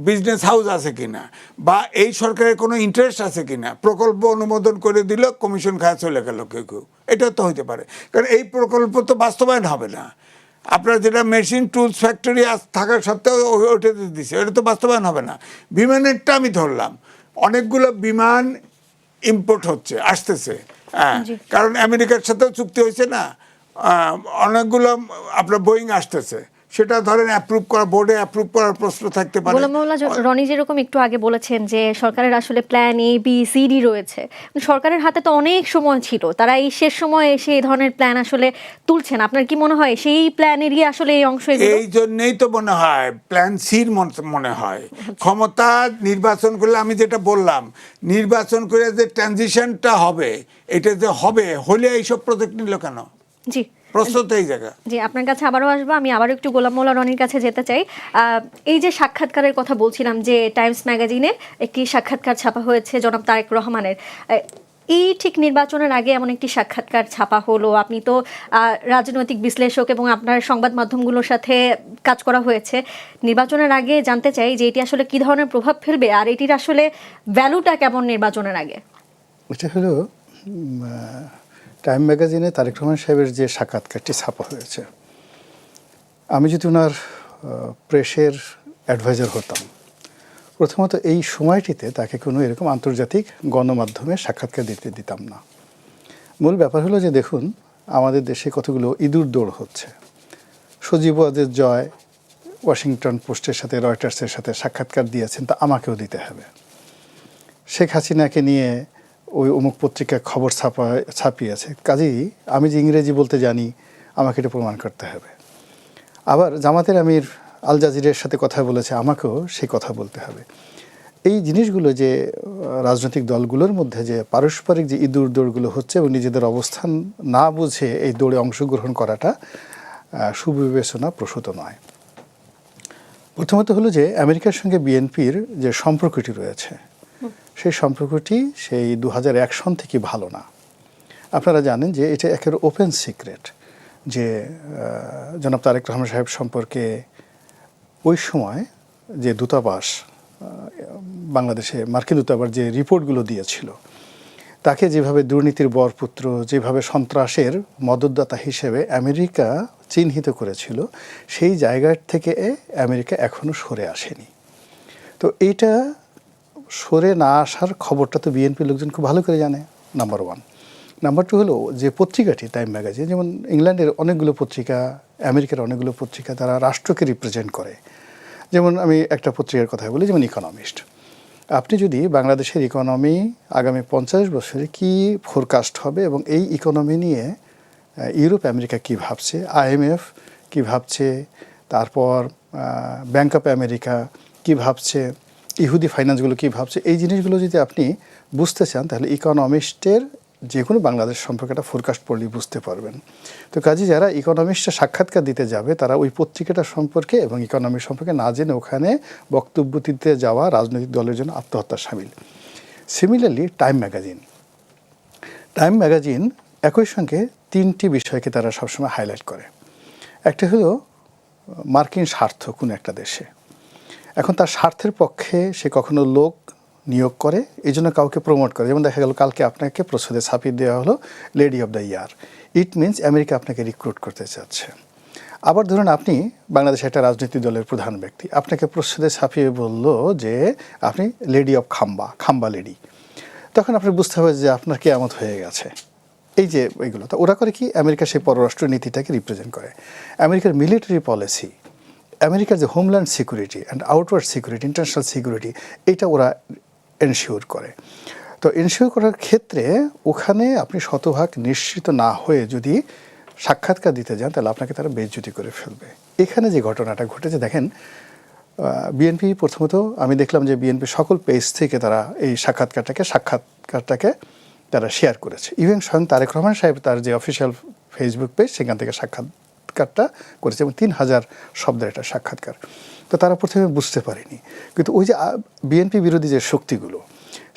বিজনেস হাউস আছে কিনা, বা এই সরকারের কোনো ইন্টারেস্ট আছে কিনা? প্রকল্প অনুমোদন করে দিল, কমিশন খায় চলে গেল কেউ কেউ, এটাও তো হইতে পারে। কারণ এই প্রকল্প তো বাস্তবায়ন হবে না। আপনার যেটা মেশিন টুলস ফ্যাক্টরি থাকার সত্ত্বেও ওটাতে দিচ্ছে, ওটা তো বাস্তবায়ন হবে না। বিমানেরটা আমি ধরলাম, অনেকগুলো বিমান ইম্পোর্ট হচ্ছে, আসতেছে, হ্যাঁ, কারণ আমেরিকার সাথেও চুক্তি হয়েছে না, অনেকগুলো আপনার বোয়িং আসতেছে, সেটা ধরেন অ্যাপ্রুভ করা, বোর্ডে অ্যাপ্রুভ করার প্রশ্ন থাকতে পারে। গোলাম মোল্লা রনি যেরকম একটু আগে বলেছেন যে সরকারের আসলে plan A B C D রয়েছে, সরকারের হাতে তো অনেক সময় ছিল, তারা এই শেষ সময়ে এসে এই ধরনের প্ল্যান আসলে তুলছেন। আপনার কি মনে হয় সেই প্ল্যানেরই আসলে এই অংশ? এই জন্যই তো মনে হয় প্ল্যান সির মনে হয় ক্ষমতা নির্বাচন করলে, আমি যেটা বললাম, নির্বাচন করে যে ট্রানজিশনটা হবে, এটা যে হবে, হলে এইসব প্রজেক্ট নিল কেন? জি, প্রস্তুত এই জায়গা। জি, আপনার কাছে আবারও আসবো। আমি আবারও একটু গোলাম মোল্লা রনির কাছে যেতে চাই। এই যে সাক্ষাৎকারের কথা বলছিলাম, যে টাইমস ম্যাগাজিনে একটি সাক্ষাৎকার ছাপা হয়েছে জনাব তারেক রহমানের, এই ঠিক নির্বাচনের আগে এমন একটি সাক্ষাৎকার ছাপা হলো। আপনি তো রাজনৈতিক বিশ্লেষক এবং আপনার সংবাদ মাধ্যমগুলোর সাথে কাজ করা হয়েছে। নির্বাচনের আগে জানতে চাই যে এটি আসলে কি ধরনের প্রভাব ফেলবে, আর এটির আসলে ভ্যালুটা কেমন নির্বাচনের আগে? এটা হলো টাইম ম্যাগাজিনে তারেক রহমান সাহেবের যে সাক্ষাৎকারটি ছাপা হয়েছে, আমি যদি ওনার প্রেসের অ্যাডভাইজার হতাম, প্রথমত এই সময়টিতে তাকে কোনো এরকম আন্তর্জাতিক গণমাধ্যমে সাক্ষাৎকার দিতাম না। মূল ব্যাপার হলো যে দেখুন, আমাদের দেশে কতগুলো ইঁদুর দৌড় হচ্ছে। সজীব ওয়াজেদ জয় ওয়াশিংটন পোস্টের সাথে, রয়টার্সের সাথে সাক্ষাৎকার দিয়েছেন, তা আমাকেও দিতে হবে। শেখ হাসিনাকে নিয়ে ওই অমুক পত্রিকায় খবর ছাপিয়েছে, কাজেই আমি যে ইংরেজি বলতে জানি আমাকে এটা প্রমাণ করতে হবে। আবার জামাতের আমির আল জাজিরের সাথে কথা বলেছে, আমাকেও সেই কথা বলতে হবে। এই জিনিসগুলো যে রাজনৈতিক দলগুলোর মধ্যে যে পারস্পরিক যে ইঁদুর দৌড়গুলো হচ্ছে এবং নিজেদের অবস্থান না বুঝে এই দৌড়ে অংশগ্রহণ করাটা সুবিবেচনা প্রসূত নয়। প্রথমত হলো যে আমেরিকার সঙ্গে বিএনপির যে সম্পর্কটি রয়েছে, সেই সম্পর্কটি সেই 2001 সন থেকে ভালো না। আপনারা জানেন যে এটা একেবারে ওপেন সিক্রেট যে জনাব তারেক রহমান সাহেব সম্পর্কে ওই সময় যে দূতাবাস, বাংলাদেশে মার্কিন দূতাবাস যে রিপোর্টগুলো দিয়েছিল, তাকে যেভাবে দুর্নীতির বরপুত্র, যেভাবে সন্ত্রাসের মদতদাতা হিসেবে আমেরিকা চিহ্নিত করেছিল, সেই জায়গার থেকে আমেরিকা এখনও সরে আসেনি। তো এইটা সরে না আসার খবরটা তো বিএনপি লোকজন খুব ভালো করে জানে, নাম্বার ওয়ান। নাম্বার টু হলো যে পত্রিকাটি টাইম ম্যাগাজিন, যেমন ইংল্যান্ডের অনেকগুলো পত্রিকা, আমেরিকার অনেকগুলো পত্রিকা, তারা রাষ্ট্রকে রিপ্রেজেন্ট করে। যেমন আমি একটা পত্রিকার কথা বলি, যেমন ইকোনমিস্ট। আপনি যদি বাংলাদেশের ইকোনমি আগামী 50 বছরে কি ফোরকাস্ট হবে এবং এই ইকোনমি নিয়ে ইউরোপ আমেরিকা কি ভাবছে, IMF কি ভাবছে, তারপর ব্যাংক অফ আমেরিকা কি ভাবছে, ইহুদি ফাইন্যান্সগুলো কী ভাবছে, এই জিনিসগুলো যদি আপনি বুঝতে চান, তাহলে ইকোনমিস্টের যে কোনো বাংলাদেশ সম্পর্কে একটা ফোরকাস্ট পড়লেই বুঝতে পারবেন। তো কাজে যারা ইকোনমিস্টের সাক্ষাৎকার দিতে যাবে, তারা ওই পত্রিকাটা সম্পর্কে এবং ইকোনমি সম্পর্কে না জেনে ওখানে বক্তব্য দিতে যাওয়া রাজনৈতিক দলের জন্য আত্মহত্যা শামিল। সিমিলারলি টাইম ম্যাগাজিন একই সঙ্গে 3টি বিষয়কে তারা সবসময় হাইলাইট করে। একটা হলো মার্কিন স্বার্থ কোনো একটা দেশে, এখন তার স্বার্থের পক্ষে সে কখনো লোক নিয়োগ করে, এই জন্য কাউকে প্রমোট করে। যেমন দেখা গেল কালকে আপনাকে প্রচ্ছদে ছাপিয়ে দেওয়া হলো lady of the year, it means America আপনাকে রিক্রুট করতে চাচ্ছে। আবার ধরুন আপনি বাংলাদেশের একটা রাজনৈতিক দলের প্রধান ব্যক্তি, আপনাকে প্রচ্ছদে ছাপিয়ে বলল যে আপনি লেডি অফ খাম্বা লেডি, তখন আপনি বুঝতে হবে যে আপনার কেয়ামত হয়ে গেছে। এই যে এইগুলো তো ওরা করে কি, আমেরিকা সেই পররাষ্ট্র নীতিটাকে রিপ্রেজেন্ট করে। আমেরিকার মিলিটারি পলিসি আমেরিকার যে homeland security and outward security, international security, এটা ওরা এনশিওর করে। তো এনশিওর করার ক্ষেত্রে ওখানে আপনি শতভাগ নিশ্চিত না হয়ে যদি সাক্ষাৎকার দিতে যান তাহলে আপনাকে তারা বেইজ্জতি করে ফেলবে। এখানে যে ঘটনাটা ঘটেছে দেখেন, বিএনপি প্রথমত আমি দেখলাম যে বিএনপি সকল পেজ থেকে তারা এই সাক্ষাৎকারটাকে তারা শেয়ার করেছে। ইভেন স্বয়ং তারেক রহমান সাহেব তার যে অফিসিয়াল ফেসবুক পেজ সেখান থেকে সাক্ষাৎকারটা করেছে এবং 3000 শব্দের একটা সাক্ষাৎকার। তো তারা প্রথমে বুঝতে পারেনি, কিন্তু ওই যে বিএনপি বিরোধী যে শক্তিগুলো,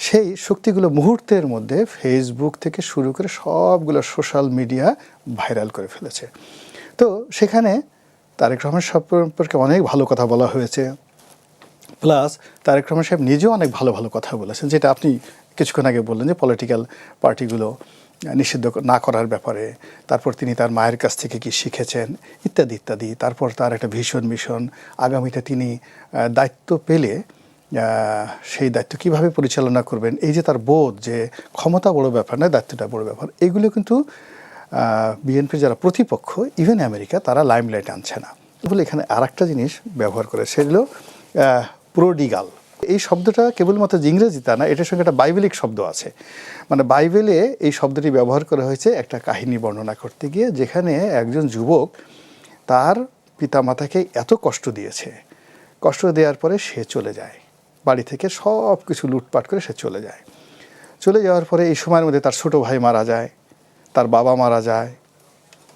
সেই শক্তিগুলো মুহূর্তের মধ্যে ফেসবুক থেকে শুরু করে সবগুলো সোশ্যাল মিডিয়া ভাইরাল করে ফেলেছে। তো সেখানে তারেক রহমান সম্পর্কে অনেক ভালো কথা বলা হয়েছে, প্লাস তারেক রহমান সাহেব নিজেও অনেক ভালো ভালো কথা বলেছেন, যেটা আপনি কিছুক্ষণ আগে বললেন যে পলিটিক্যাল পার্টিগুলো নিষিদ্ধ না করার ব্যাপারে, তারপর তিনি তার মায়ের কাছ থেকে কি শিখেছেন ইত্যাদি ইত্যাদি। তারপর তার একটা ভীষণ মিশন, আগামীতে তিনি দায়িত্ব পেলে সেই দায়িত্ব কীভাবে পরিচালনা করবেন, এই যে তার বোধ যে ক্ষমতা বড় ব্যাপার নয়, দায়িত্বটা বড় ব্যাপার, এগুলো কিন্তু বিএনপির যারা প্রতিপক্ষ, ইভেন আমেরিকা, তারা লাইমলাইট আনছে না। বলে এখানে আর একটা জিনিস ব্যবহার করে, সেগুলো প্রোডিগাল। এই শব্দটা কেবলমাত্র যে ইংরেজি তা না, এটার সঙ্গে একটা বাইবেলিক শব্দ আছে। মানে বাইবেলে এই শব্দটি ব্যবহার করা হয়েছে একটা কাহিনী বর্ণনা করতে গিয়ে, যেখানে একজন যুবক তার পিতামাতাকে এত কষ্ট দিয়েছে, কষ্ট দেওয়ার পরে সে চলে যায় বাড়ি থেকে, সব কিছু লুটপাট করে সে চলে যায়। চলে যাওয়ার পরে এই সময়ের মধ্যে তার ছোট ভাই মারা যায়, তার বাবা মারা যায়,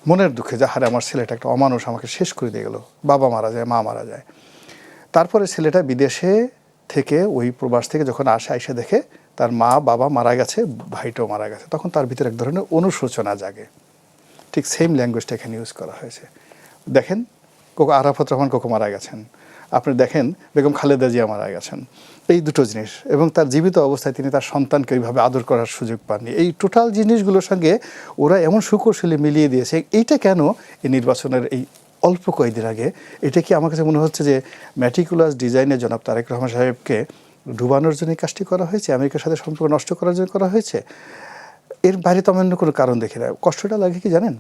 মনের দুঃখে যে হারে আমার ছেলেটা একটা অমানুষ আমাকে শেষ করে দিয়ে গেল, বাবা মারা যায়, মা মারা যায়। তারপরে ছেলেটা বিদেশে থেকে ওই প্রবাস থেকে যখন আইসে দেখে তার মা বাবা মারা গেছে, ভাইটাও মারা গেছে, তখন তার ভিতরে এক ধরনের অনুশোচনা জাগে। ঠিক সেম ল্যাঙ্গুয়েজটা এখানে ইউজ করা হয়েছে। দেখেন আরাফাত রহমান কোকো মারা গেছেন, আপনি দেখেন বেগম খালেদা জিয়া মারা গেছেন, এই দুটো জিনিস, এবং তার জীবিত অবস্থায় তিনি তার সন্তানকে ওইভাবে আদর করার সুযোগ পাননি। এই টোটাল জিনিসগুলোর সঙ্গে ওরা এমন সুকৌশলে মিলিয়ে দিয়েছে। এইটা কেন এই নির্বাচনের এই অল্প কয়েকদিন আগে, এটা কি আমার কাছে মনে হচ্ছে যে ম্যাটিকুলাস ডিজাইনে জনাব তারেক রহমান সাহেবকে ডুবানোর জন্য কাজটি করা হয়েছে, আমেরিকার সাথে সম্পর্ক নষ্ট করার জন্য করা হয়েছে। এর বাইরে তো অন্য কোনো কারণ দেখি না। কষ্টটা লাগে কি জানেন,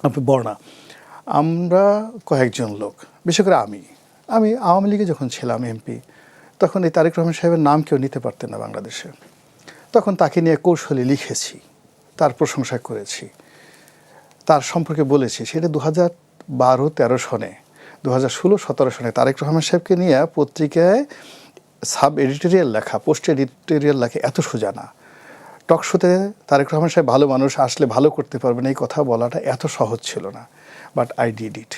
আপনি বর্ণা, আমরা কয়েকজন লোক, বিশেষ করে আমি আওয়ামী লীগে যখন ছিলাম এমপি, তখন এই তারেক রহমান সাহেবের নাম কেউ নিতে পারতেন না বাংলাদেশে। তখন তাকে নিয়ে কৌশলে লিখেছি, তার প্রশংসা করেছি, তার সম্পর্কে বলেছি। সেটা 2012-13 সনে, 2016-17 সনে তারেক রহমান সাহেবকে নিয়ে পত্রিকায় সাব এডিটোরিয়াল লেখা, পোস্ট এডিটোরিয়াল লেখা এত সোজা না। টকশোতে তারেক রহমান সাহেব ভালো মানুষ, আসলে ভালো করতে পারবেন এই কথা বলাটা এত সহজ ছিল না, বাট আই ডিড ইট।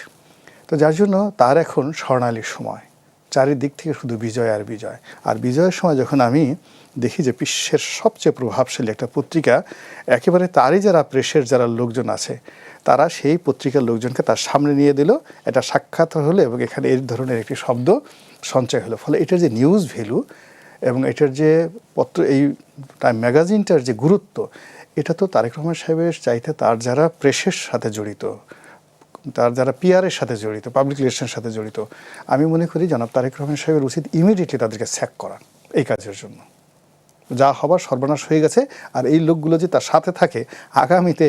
তো যার জন্য তার এখন স্বর্ণালীর সময়, চারিদিক থেকে শুধু বিজয় আর বিজয়। আর বিজয়ের সময় যখন আমি দেখি যে বিশ্বের সবচেয়ে প্রভাবশালী একটা পত্রিকা, একেবারে তারই যারা প্রেসের যারা লোকজন আছে, তারা সেই পত্রিকার লোকজনকে তার সামনে নিয়ে দিল, এটা সাক্ষাৎ হলো এবং এখানে এই ধরনের একটি শব্দ সঞ্চয় হলো। ফলে এটার যে নিউজ ভ্যালু এবং এটার যে এই ম্যাগাজিনটার যে গুরুত্ব, এটা তো তারেক রহমান সাহেবের চাইতে তার যারা প্রেসের সাথে জড়িত, তার যারা পিআরের সাথে জড়িত, পাবলিক রিলেশনের সাথে জড়িত, আমি মনে করি জনাব তারেক রহমান সাহেবের উচিত ইমিডিয়েটলি তাদেরকে স্যাক করা এই কাজের জন্য। যা হবার সর্বনাশ হয়ে গেছে। আর এই লোকগুলো যে তার সাথে থাকে, আগামীতে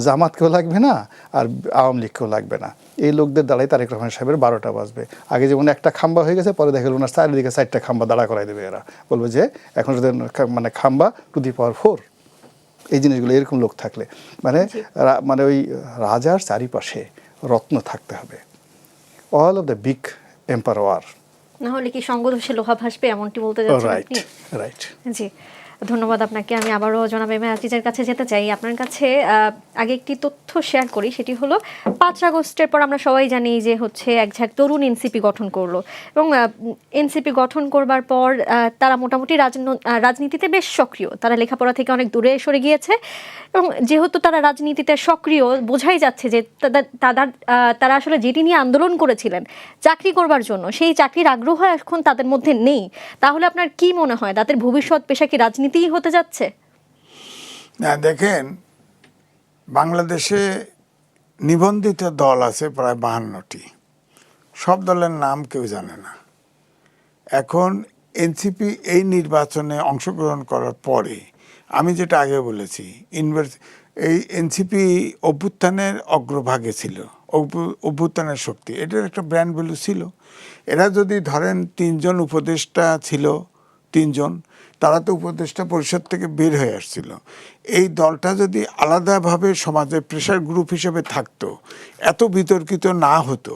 জামাতকেও লাগবে না আর আওয়ামী লীগকেও লাগবে না। এই লোকদের দ্বারাই তারেক রহমান সাহেবের 12টা বাজবে। আগে যেমন একটা খাম্বা হয়ে গেছে, পরে দেখা গেল ওনার চারিদিকে 4টা খাম্বা দাঁড়া করাই দেবে। এরা বলবে যে এখন যদি মানে খাম্বা টু দি পাওয়ার 4, এই জিনিসগুলো এরকম লোক থাকলে মানে ওই রাজার চারিপাশে রত্ন থাকতে হবে। All of the big empire, না হলে কি সঙ্গদোষে লোহা ভাসবে, এমনটি বলতে যাচ্ছেন আপনি? রাইট। জি, ধন্যবাদ আপনাকে। আমি আবারও জনাব এম এ আজিজের কাছে যেতে চাই। আপনার কাছে আগে একটি তথ্য শেয়ার করি, সেটি হলো 5 আগস্টের পর আমরা সবাই জানি যে হচ্ছে একঝাঁক তরুণ এনসিপি গঠন করলো এবং এনসিপি গঠন করবার পর তারা মোটামুটি রাজনীতিতে বেশ সক্রিয়। তারা লেখাপড়া থেকে অনেক দূরে সরে গিয়েছে এবং যেহেতু তারা রাজনীতিতে সক্রিয়, বোঝাই যাচ্ছে যে তারা আসলে যেটি নিয়ে আন্দোলন করেছিলেন চাকরি করবার জন্য, সেই চাকরির আগ্রহ এখন তাদের মধ্যে নেই। তাহলে আপনার কি মনে হয়, তাদের ভবিষ্যৎ পেশা কি রাজনীতিই হতে যাচ্ছে? না, দেখেন, বাংলাদেশে নিবন্ধিত দল আছে প্রায় 52টি। সব দলের নাম কেউ জানে না। এখন এনসিপি এই নির্বাচনে অংশগ্রহণ করার পরে, আমি যেটা আগে বলেছি, এই এনসিপি অভ্যুত্থানের অগ্রভাগে ছিল, অভ্যুত্থানের শক্তি, এটার একটা ব্র্যান্ড ভ্যালু ছিল। এরা যদি ধরেন 3 জন উপদেষ্টা ছিল, 3 জন, তারা তো উপদেষ্টা পরিষদ থেকে বের হয়ে আসছিল। এই দলটা যদি আলাদাভাবে সমাজে প্রেশার গ্রুপ হিসেবে থাকতো, এত বিতর্কিত না হতো,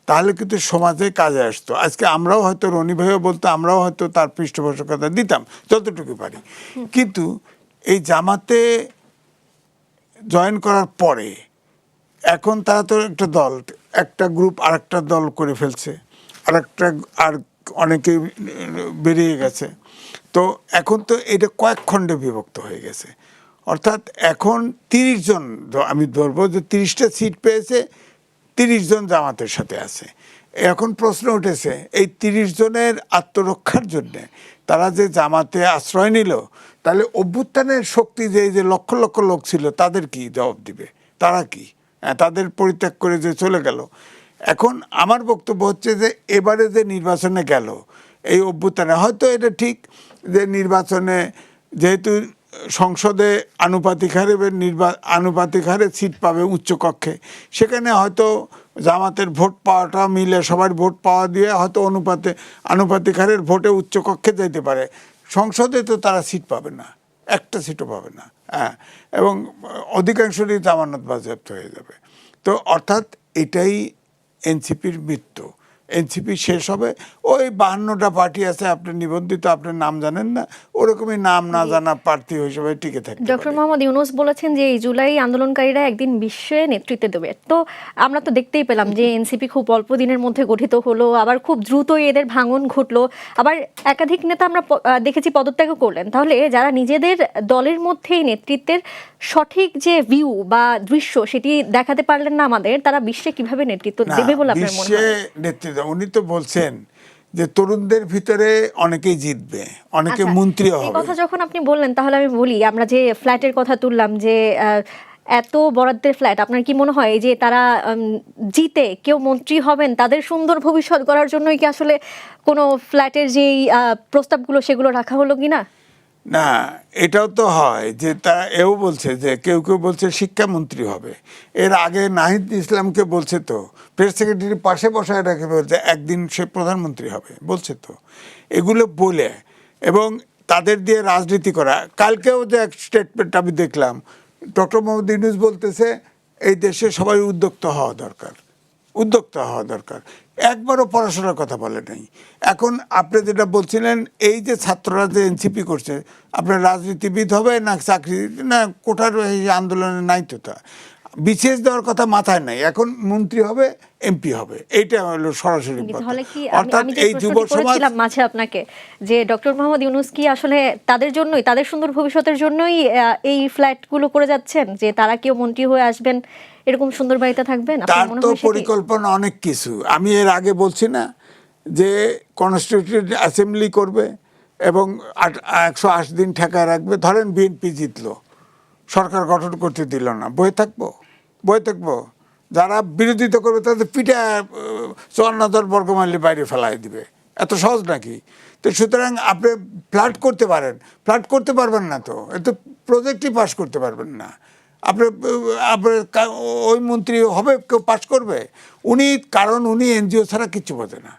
তাহলে কিন্তু সমাজে কাজে আসতো। আজকে আমরাও হয়তো, রনি ভাইও বলতো, আমরাও হয়তো তার পৃষ্ঠপোষকতা দিতাম যতটুকু পারি। কিন্তু এই জামাতে জয়েন করার পরে এখন তারা তো একটা দল, একটা গ্রুপ আর একটা দল করে ফেলছে, আর অনেকে বেরিয়ে গেছে। তো এখন তো এটা কয়েক খণ্ডে বিভক্ত হয়ে গেছে। অর্থাৎ এখন 30 জন, আমি ধরবো যে 30টা সিট পেয়েছে, 30 জন জামাতের সাথে আছে। এখন প্রশ্ন উঠেছে, এই 30 জনের আত্মরক্ষার জন্যে তারা যে জামাতে আশ্রয় নিল, তাহলে অভ্যুত্থানের শক্তি যে লক্ষ লক্ষ লোক ছিল, তাদের কি জবাব দিবে? তারা কি তাদের পরিত্যাগ করে যে চলে গেল? এখন আমার বক্তব্য হচ্ছে যে এবারে যে নির্বাচনে গেল, এই অভ্যুত্থানে হয়তো এটা ঠিক যে নির্বাচনে যেহেতু সংসদে আনুপাতিক হারে সিট পাবে উচ্চকক্ষে, সেখানে হয়তো জামাতের ভোট পাওয়াটা মিলে, সবার ভোট পাওয়া দিয়ে হয়তো আনুপাতিক হারের ভোটে উচ্চকক্ষে যেতে পারে। সংসদে তো তারা সিট পাবে না, একটা সিটও পাবে না, এবং অধিকাংশই জামানত বাজেয়াপ্ত হয়ে যাবে। তো অর্থাৎ এটাই এনসিপির মৃত্যু। এনসিপি শেষ হবে। ওই 52টা পার্টি আছে, আপনি নিবন্ধিত, আপনার নাম জানেন না, ওরকমই নাম না জানা প্রার্থী হিসেবে টিকে থাকে। ডক্টর মোহাম্মদ ইউনূস বলেছেন যে এই জুলাই আন্দোলনকারীরা একদিন বিশ্বে নেতৃত্ব দেবে। তো আমরা তো দেখতেই পেলাম যে এনসিপি খুব অল্প দিনের মধ্যে গঠিত হলো, আবার খুব দ্রুতই এদের ভাঙন ঘটলো, আবার একাধিক নেতা আমরা দেখেছি পদত্যাগও করলেন। তাহলে যারা নিজেদের দলের মধ্যেই নেতৃত্বের সঠিক যে ভিউ বা দৃশ্য সেটি দেখাতে পারলেন না আমাদের, তারা বিশ্বে কিভাবে নেতৃত্ব দেবে বলে আপনার মনে হয়? নেতৃত্ব, উনি তো বলছেন যে তরুণদের ভিতরে অনেকেই জিতবে, অনেকে মন্ত্রীও হবে। এই কথা যখন আপনি বললেন, তাহলে আমি বলি, আমরা যে ফ্ল্যাটের কথা তুললাম, যে এত বরাদ্দের ফ্ল্যাট, আপনার কি মনে হয় যে তারা জিতে কেউ মন্ত্রী হবেন, তাদের সুন্দর ভবিষ্যৎ গড়ার জন্যই কি আসলে কোনো ফ্ল্যাটের যেই প্রস্তাবগুলো সেগুলো রাখা হলো কিনা? না, এটাও তো হয় যে তারা এও বলছে যে কেউ কেউ বলছে শিক্ষামন্ত্রী হবে। এর আগে নাহিদ ইসলামকে বলছে তো, প্রেস সেক্রেটারি পাশে বসায় রেখে বলছে একদিন সে প্রধানমন্ত্রী হবে, বলছে তো। এগুলো বলে এবং তাদের দিয়ে রাজনীতি করা। কালকেও যে এক স্টেটমেন্ট আমি দেখলাম, ডক্টর মোহাম্মদ ইউনূস বলতেছে এই দেশে সবাই উদ্যোক্তা হওয়া দরকার, উদ্যোক্তা হওয়া দরকার। একবারও পড়াশোনার কথা বলে নাই। এখন আপনি যেটা বলছিলেন, এই যে ছাত্ররা যে এনসিপি করছে, আপনার রাজনীতিবিদ হবে না চাকরি, না কোটার এই আন্দোলনে নাই তো, তা বিশেষ দেওয়ার কথা মাথায় নাই। এখন মন্ত্রী হবে, এমপি হবে, এইটা হলো সরাসরি কথা। তাহলে কি অর্থাৎ এই যুব সমাজ, মাঝে আপনাকে যে ডক্টর মোহাম্মদ ইউনূস কি আসলে তাদের জন্যই, তাদের সুন্দর ভবিষ্যতের জন্যই এই ফ্ল্যাটগুলো করে যাচ্ছেন, যে তারা কেউ মন্ত্রী হয়ে আসবেন, এরকম সুন্দর বাড়িতে থাকবেন? তার তো পরিকল্পনা অনেক কিছু। আমি এর আগে বলছি না যে কনস্টিটিউয়েন্ট অ্যাসেম্বলি করবে এবং 108 দিন ঠেকায় রাখবে। ধরেন বিএনপি জিতলো, সরকার গঠন করতে দিল না, বয়ে থাকবো? যারা বিরোধিতা করবে তাদের পিঠে 54 বর্গমাইল বাইরে ফেলাই দিবে। এত সহজ নাকি? তো সুতরাং আপনি ফ্ল্যাট করতে পারবেন না, তো এত প্রজেক্টই পাস করতে পারবেন না। আপনার ওই মন্ত্রী হবে, কেউ পাস করবে? কারণ উনি এনজিও ছাড়া কিচ্ছু বোঝে না।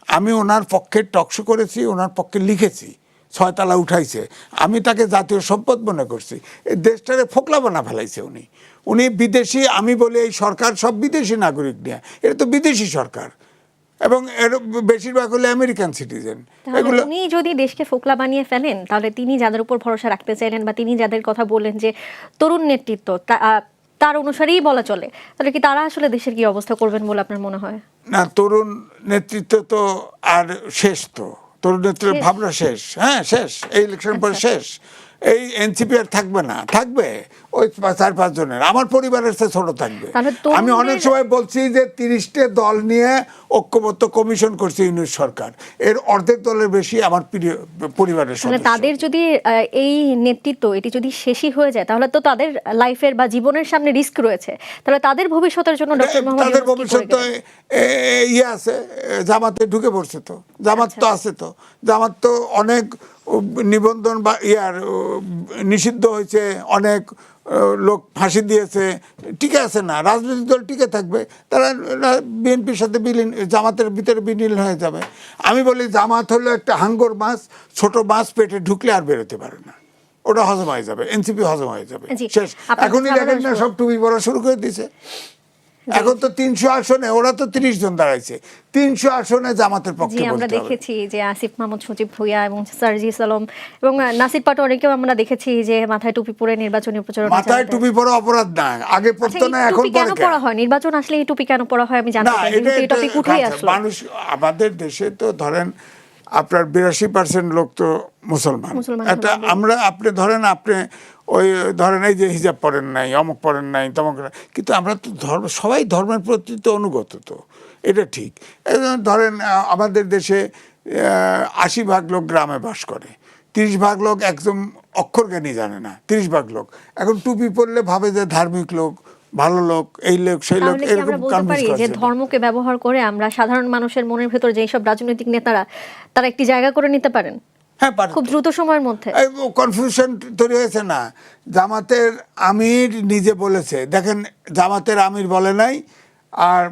আমি ওনার পক্ষে টকশো করেছি, ওনার পক্ষে লিখেছি, 6 তালা উঠাইছে। আমি তাকে জাতীয় সম্পদ মনে করছি। এই দেশটারে ফোকলা বানা ফেলাইছে উনি বিদেশি। আমি বলি এই সরকার সব বিদেশি নাগরিক নিয়ে, এটা তো বিদেশি সরকার, এবং এর বেশিরভাগ হলে আমেরিকান সিটিজেন। এগুলো উনি যদি দেশকে ফোকলা বানিয়ে ফেলেন, তাহলে তিনি যাদের উপর ভরসা রাখতে চাইলেন বা তিনি যাদের কথা বললেন যে তরুণ নেতৃত্ব, তার অনুসারেই বলা চলে, তাহলে কি তারা আসলে দেশের কি অবস্থা করবেন বলে আপনার মনে হয়? না, তরুণ নেতৃত্ব তো আর শেষ, তো তরুণ নেতৃত্বের ভাবনা শেষ। হ্যাঁ, শেষ। এই ইলেকশন পরে শেষ। এই এনসিপি আর থাকবে না, থাকবে ওই 4-5 জনের। আমার পরিবারের চেয়ে ছোট থাকবে। আমি অনেক সময় বলছি যে 30টা দল নিয়ে ঐক্যবদ্ধ কমিশন করছে ইউনূস সরকার, এর অর্ধেক দলের বেশি আমার প্রিয় পরিবারের সদস্য। তাদের যদি এই নেতৃত্ব এটি যদি শেষই হয়ে যায়, তাহলে তো তাদের লাইফের বা জীবনের সামনে রিস্ক রয়েছে। তাহলে তাদের ভবিষ্যতের জন্য ডক্টর মোহাম্মদ তাদের ভবিষ্যৎ তো ইয়ে আছে, জামাতে ঢুকে পড়ছে তো, জামাত তো আছে তো, জামাত তো অনেক নিবন্ধন বা নিষিদ্ধ হয়েছে, অনেক লোক ফাঁসি দিয়েছে, টিকে আছে না, রাজনৈতিক দল টিকে থাকবে, তারা বিএনপির সাথে জামাতের ভিতরে বিলীন হয়ে যাবে। আমি বলি জামাত হলো একটা হাঙ্গর মাছ, ছোট মাছ পেটে ঢুকলে আর বেরোতে পারে না, ওটা হজম হয়ে যাবে, এনসিপি হজম হয়ে যাবে, শেষ। এখনই দেখেন না সব টুপি পরা শুরু করে দিয়েছে। এখন তো 300 আসনে, ওরা তো 30 জন দাঁড়াইছে, 300 আসনে জামাতের পক্ষে আমরা দেখেছি যে আসিফ মাহমুদ, সজীব ভুঁইয়া এবং সার্জিস আলম এবং নাসির পাটোয়ারিকেও আমরা দেখেছি যে মাথায় টুপি পরে নির্বাচনী প্রচারণা। মাথায় টুপি পরা অপরাধ না, আগে পড়তো না, এখন কেন পড়া হয়? নির্বাচন আসলে এই টুপি কেন পড়া হয় আমি জানতে চাই, কিন্তু এই টপিক উঠেই আসলো। মানুষ আমাদের দেশে তো ধরেন আপনার 82% লোক তো মুসলমান। এটা আপনি ধরেন আপনি ওই ধরেন এই যে হিজাব পড়েন নাই, অমুক পড়েন নাই, তমুক, কিন্তু আমরা তো সবাই ধর্মের প্রতি তো অনুগত, তো এটা ঠিক। ধরেন আমাদের দেশে 80% লোক গ্রামে বাস করে, 30% লোক একদম অক্ষর জ্ঞানী জানে না, 30% লোক এখন টুপি পরলে ভাবে যে ধার্মিক লোক, ভালো লোক, এই লোক সেই লোক, এরকম কনভিন্স করে যে ধর্মকে ব্যবহার করে আমরা সাধারণ মানুষের মনের ভেতর যে সব রাজনৈতিক নেতারা তারা একটি জায়গা করে নিতে পারেন। হ্যাঁ, খুব দ্রুত সময়ের মধ্যে কনফিউশন তৈরি হয়েছে না। জামাতের আমির নিজে বলেছে, দেখেন জামাতের আমির বলে নাই, আর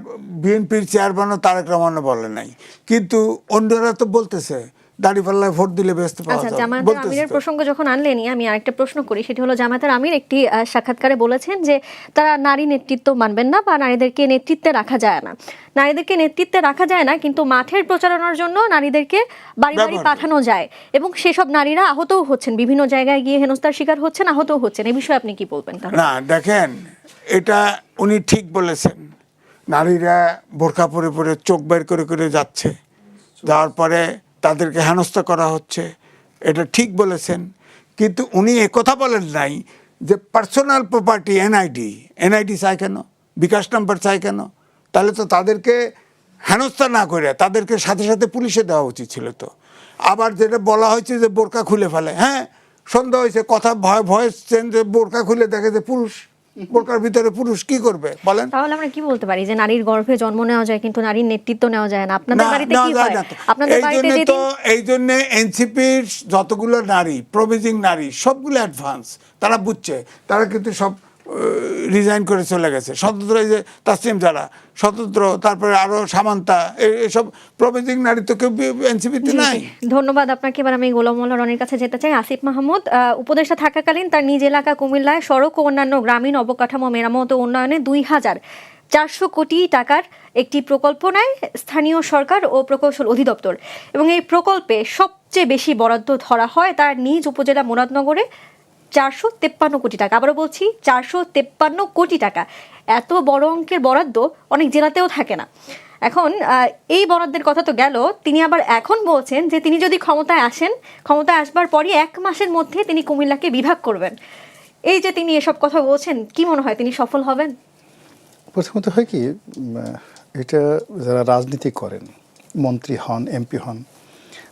বিএনপির চেয়ারম্যানও তারেক রহমানও বলে নাই, কিন্তু অন্যরা তো বলতেছে দাঁড়িপাল্লায় ভোট দিলে ব্যস্ত পাওয়া যাবে। জামায়াতের আমিরের প্রসঙ্গ যখন আনলেনি, আমি আরেকটা প্রশ্ন করি, সেটি হলো জামায়াতের আমির একটি সাক্ষাৎকারে বলেছেন যে তারা নারী নেতৃত্ব মানবেন না বা নারীদেরকে নেতৃত্বে রাখা যায় না। নারীদেরকে নেতৃত্বে রাখা যায় না, কিন্তু মাঠের প্রচারণার জন্য নারীদেরকে বাড়ি বাড়ি পাঠানো যায় এবং সেসব নারীরা আহতও হচ্ছেন, বিভিন্ন জায়গায় গিয়ে হেনস্থার শিকার হচ্ছেন, আহতও হচ্ছেন। এই বিষয়ে আপনি কি বলবেন? না, দেখেন এটা উনি ঠিক বলেছেন, নারীরা বোরকা পরে পরে চোখ বের করে করে যাচ্ছে, যাওয়ার পরে তাদেরকে হেনস্থা করা হচ্ছে, এটা ঠিক বলেছেন। কিন্তু উনি একথা বলেন নাই যে পার্সোনাল প্রপার্টি এনআইডি চাই কেন, বিকাশ নাম্বার চাই কেন? তাহলে তো তাদেরকে হেনস্থা না করে তাদেরকে সাথে সাথে পুলিশে দেওয়া উচিত ছিল। তো আবার যেটা বলা হয়েছে যে বোরকা খুলে ফেলে, হ্যাঁ সন্দেহ হয়েছে, কথা ভয়েস চেঞ্জ, বোরকা খুলে দেখে যে পুরুষ, বোরকার ভিতরে পুরুষ, কি করবে বলেন? তাহলে আমরা কি বলতে পারি যে নারীর গর্ভে জন্ম নেওয়া যায় কিন্তু নারীর নেতৃত্ব নেওয়া যায় না? আপনাদের বাড়িতে কি হয়? আপনাদের বাড়িতে তো এই জন্য এনসিপির যতগুলো নারী, প্রমিজিং নারী, সবগুলো অ্যাডভান্স, তারা বুঝছে, তারা কিন্তু সব রিজাইন করে চলে গেছে। স্বতন্ত্র, এই যে তাসলিম যারা স্বতন্ত্র, তারপরে আরো সামান্তা, এইসব প্রমিজিং নারী তো কেউ এনসিপিতে নাই। ধন্যবাদ আপনাকে। এবার আমি গোলাম মোল্লা রনির কাছে যেতে চাই। আসিফ মাহমুদ উপদেষ্টা থাকাকালীন তার নিজ এলাকা কুমিল্লায় সড়ক ও অন্যান্য গ্রামীণ অবকাঠামো মেরামত ও উন্নয়নে 2400 কোটি টাকার একটি প্রকল্প নেয় স্থানীয় সরকার ও প্রকৌশল অধিদপ্তর, এবং এই প্রকল্পে সবচেয়ে বেশি বরাদ্দ ধরা হয় তার নিজ উপজেলা মুরাদনগরে 453 কোটি টাকা। আবারও বলছি 453 কোটি টাকা। এত বড় অঙ্কের বরাদ্দ অনেক জেলাতেও থাকে না। এখন এই বরাদ্দের কথা তো গেল, তিনি আবার এখন বলছেন যে তিনি যদি ক্ষমতায় আসেন, ক্ষমতায় আসবার পরই 1 মাসের মধ্যে তিনি কুমিল্লাকে বিভাগ করবেন। এই যে তিনি এসব কথা বলছেন, কি মনে হয় তিনি সফল হবেন? প্রথমত হয় কি, এটা যারা রাজনীতি করেন, মন্ত্রী হন, এমপি হন,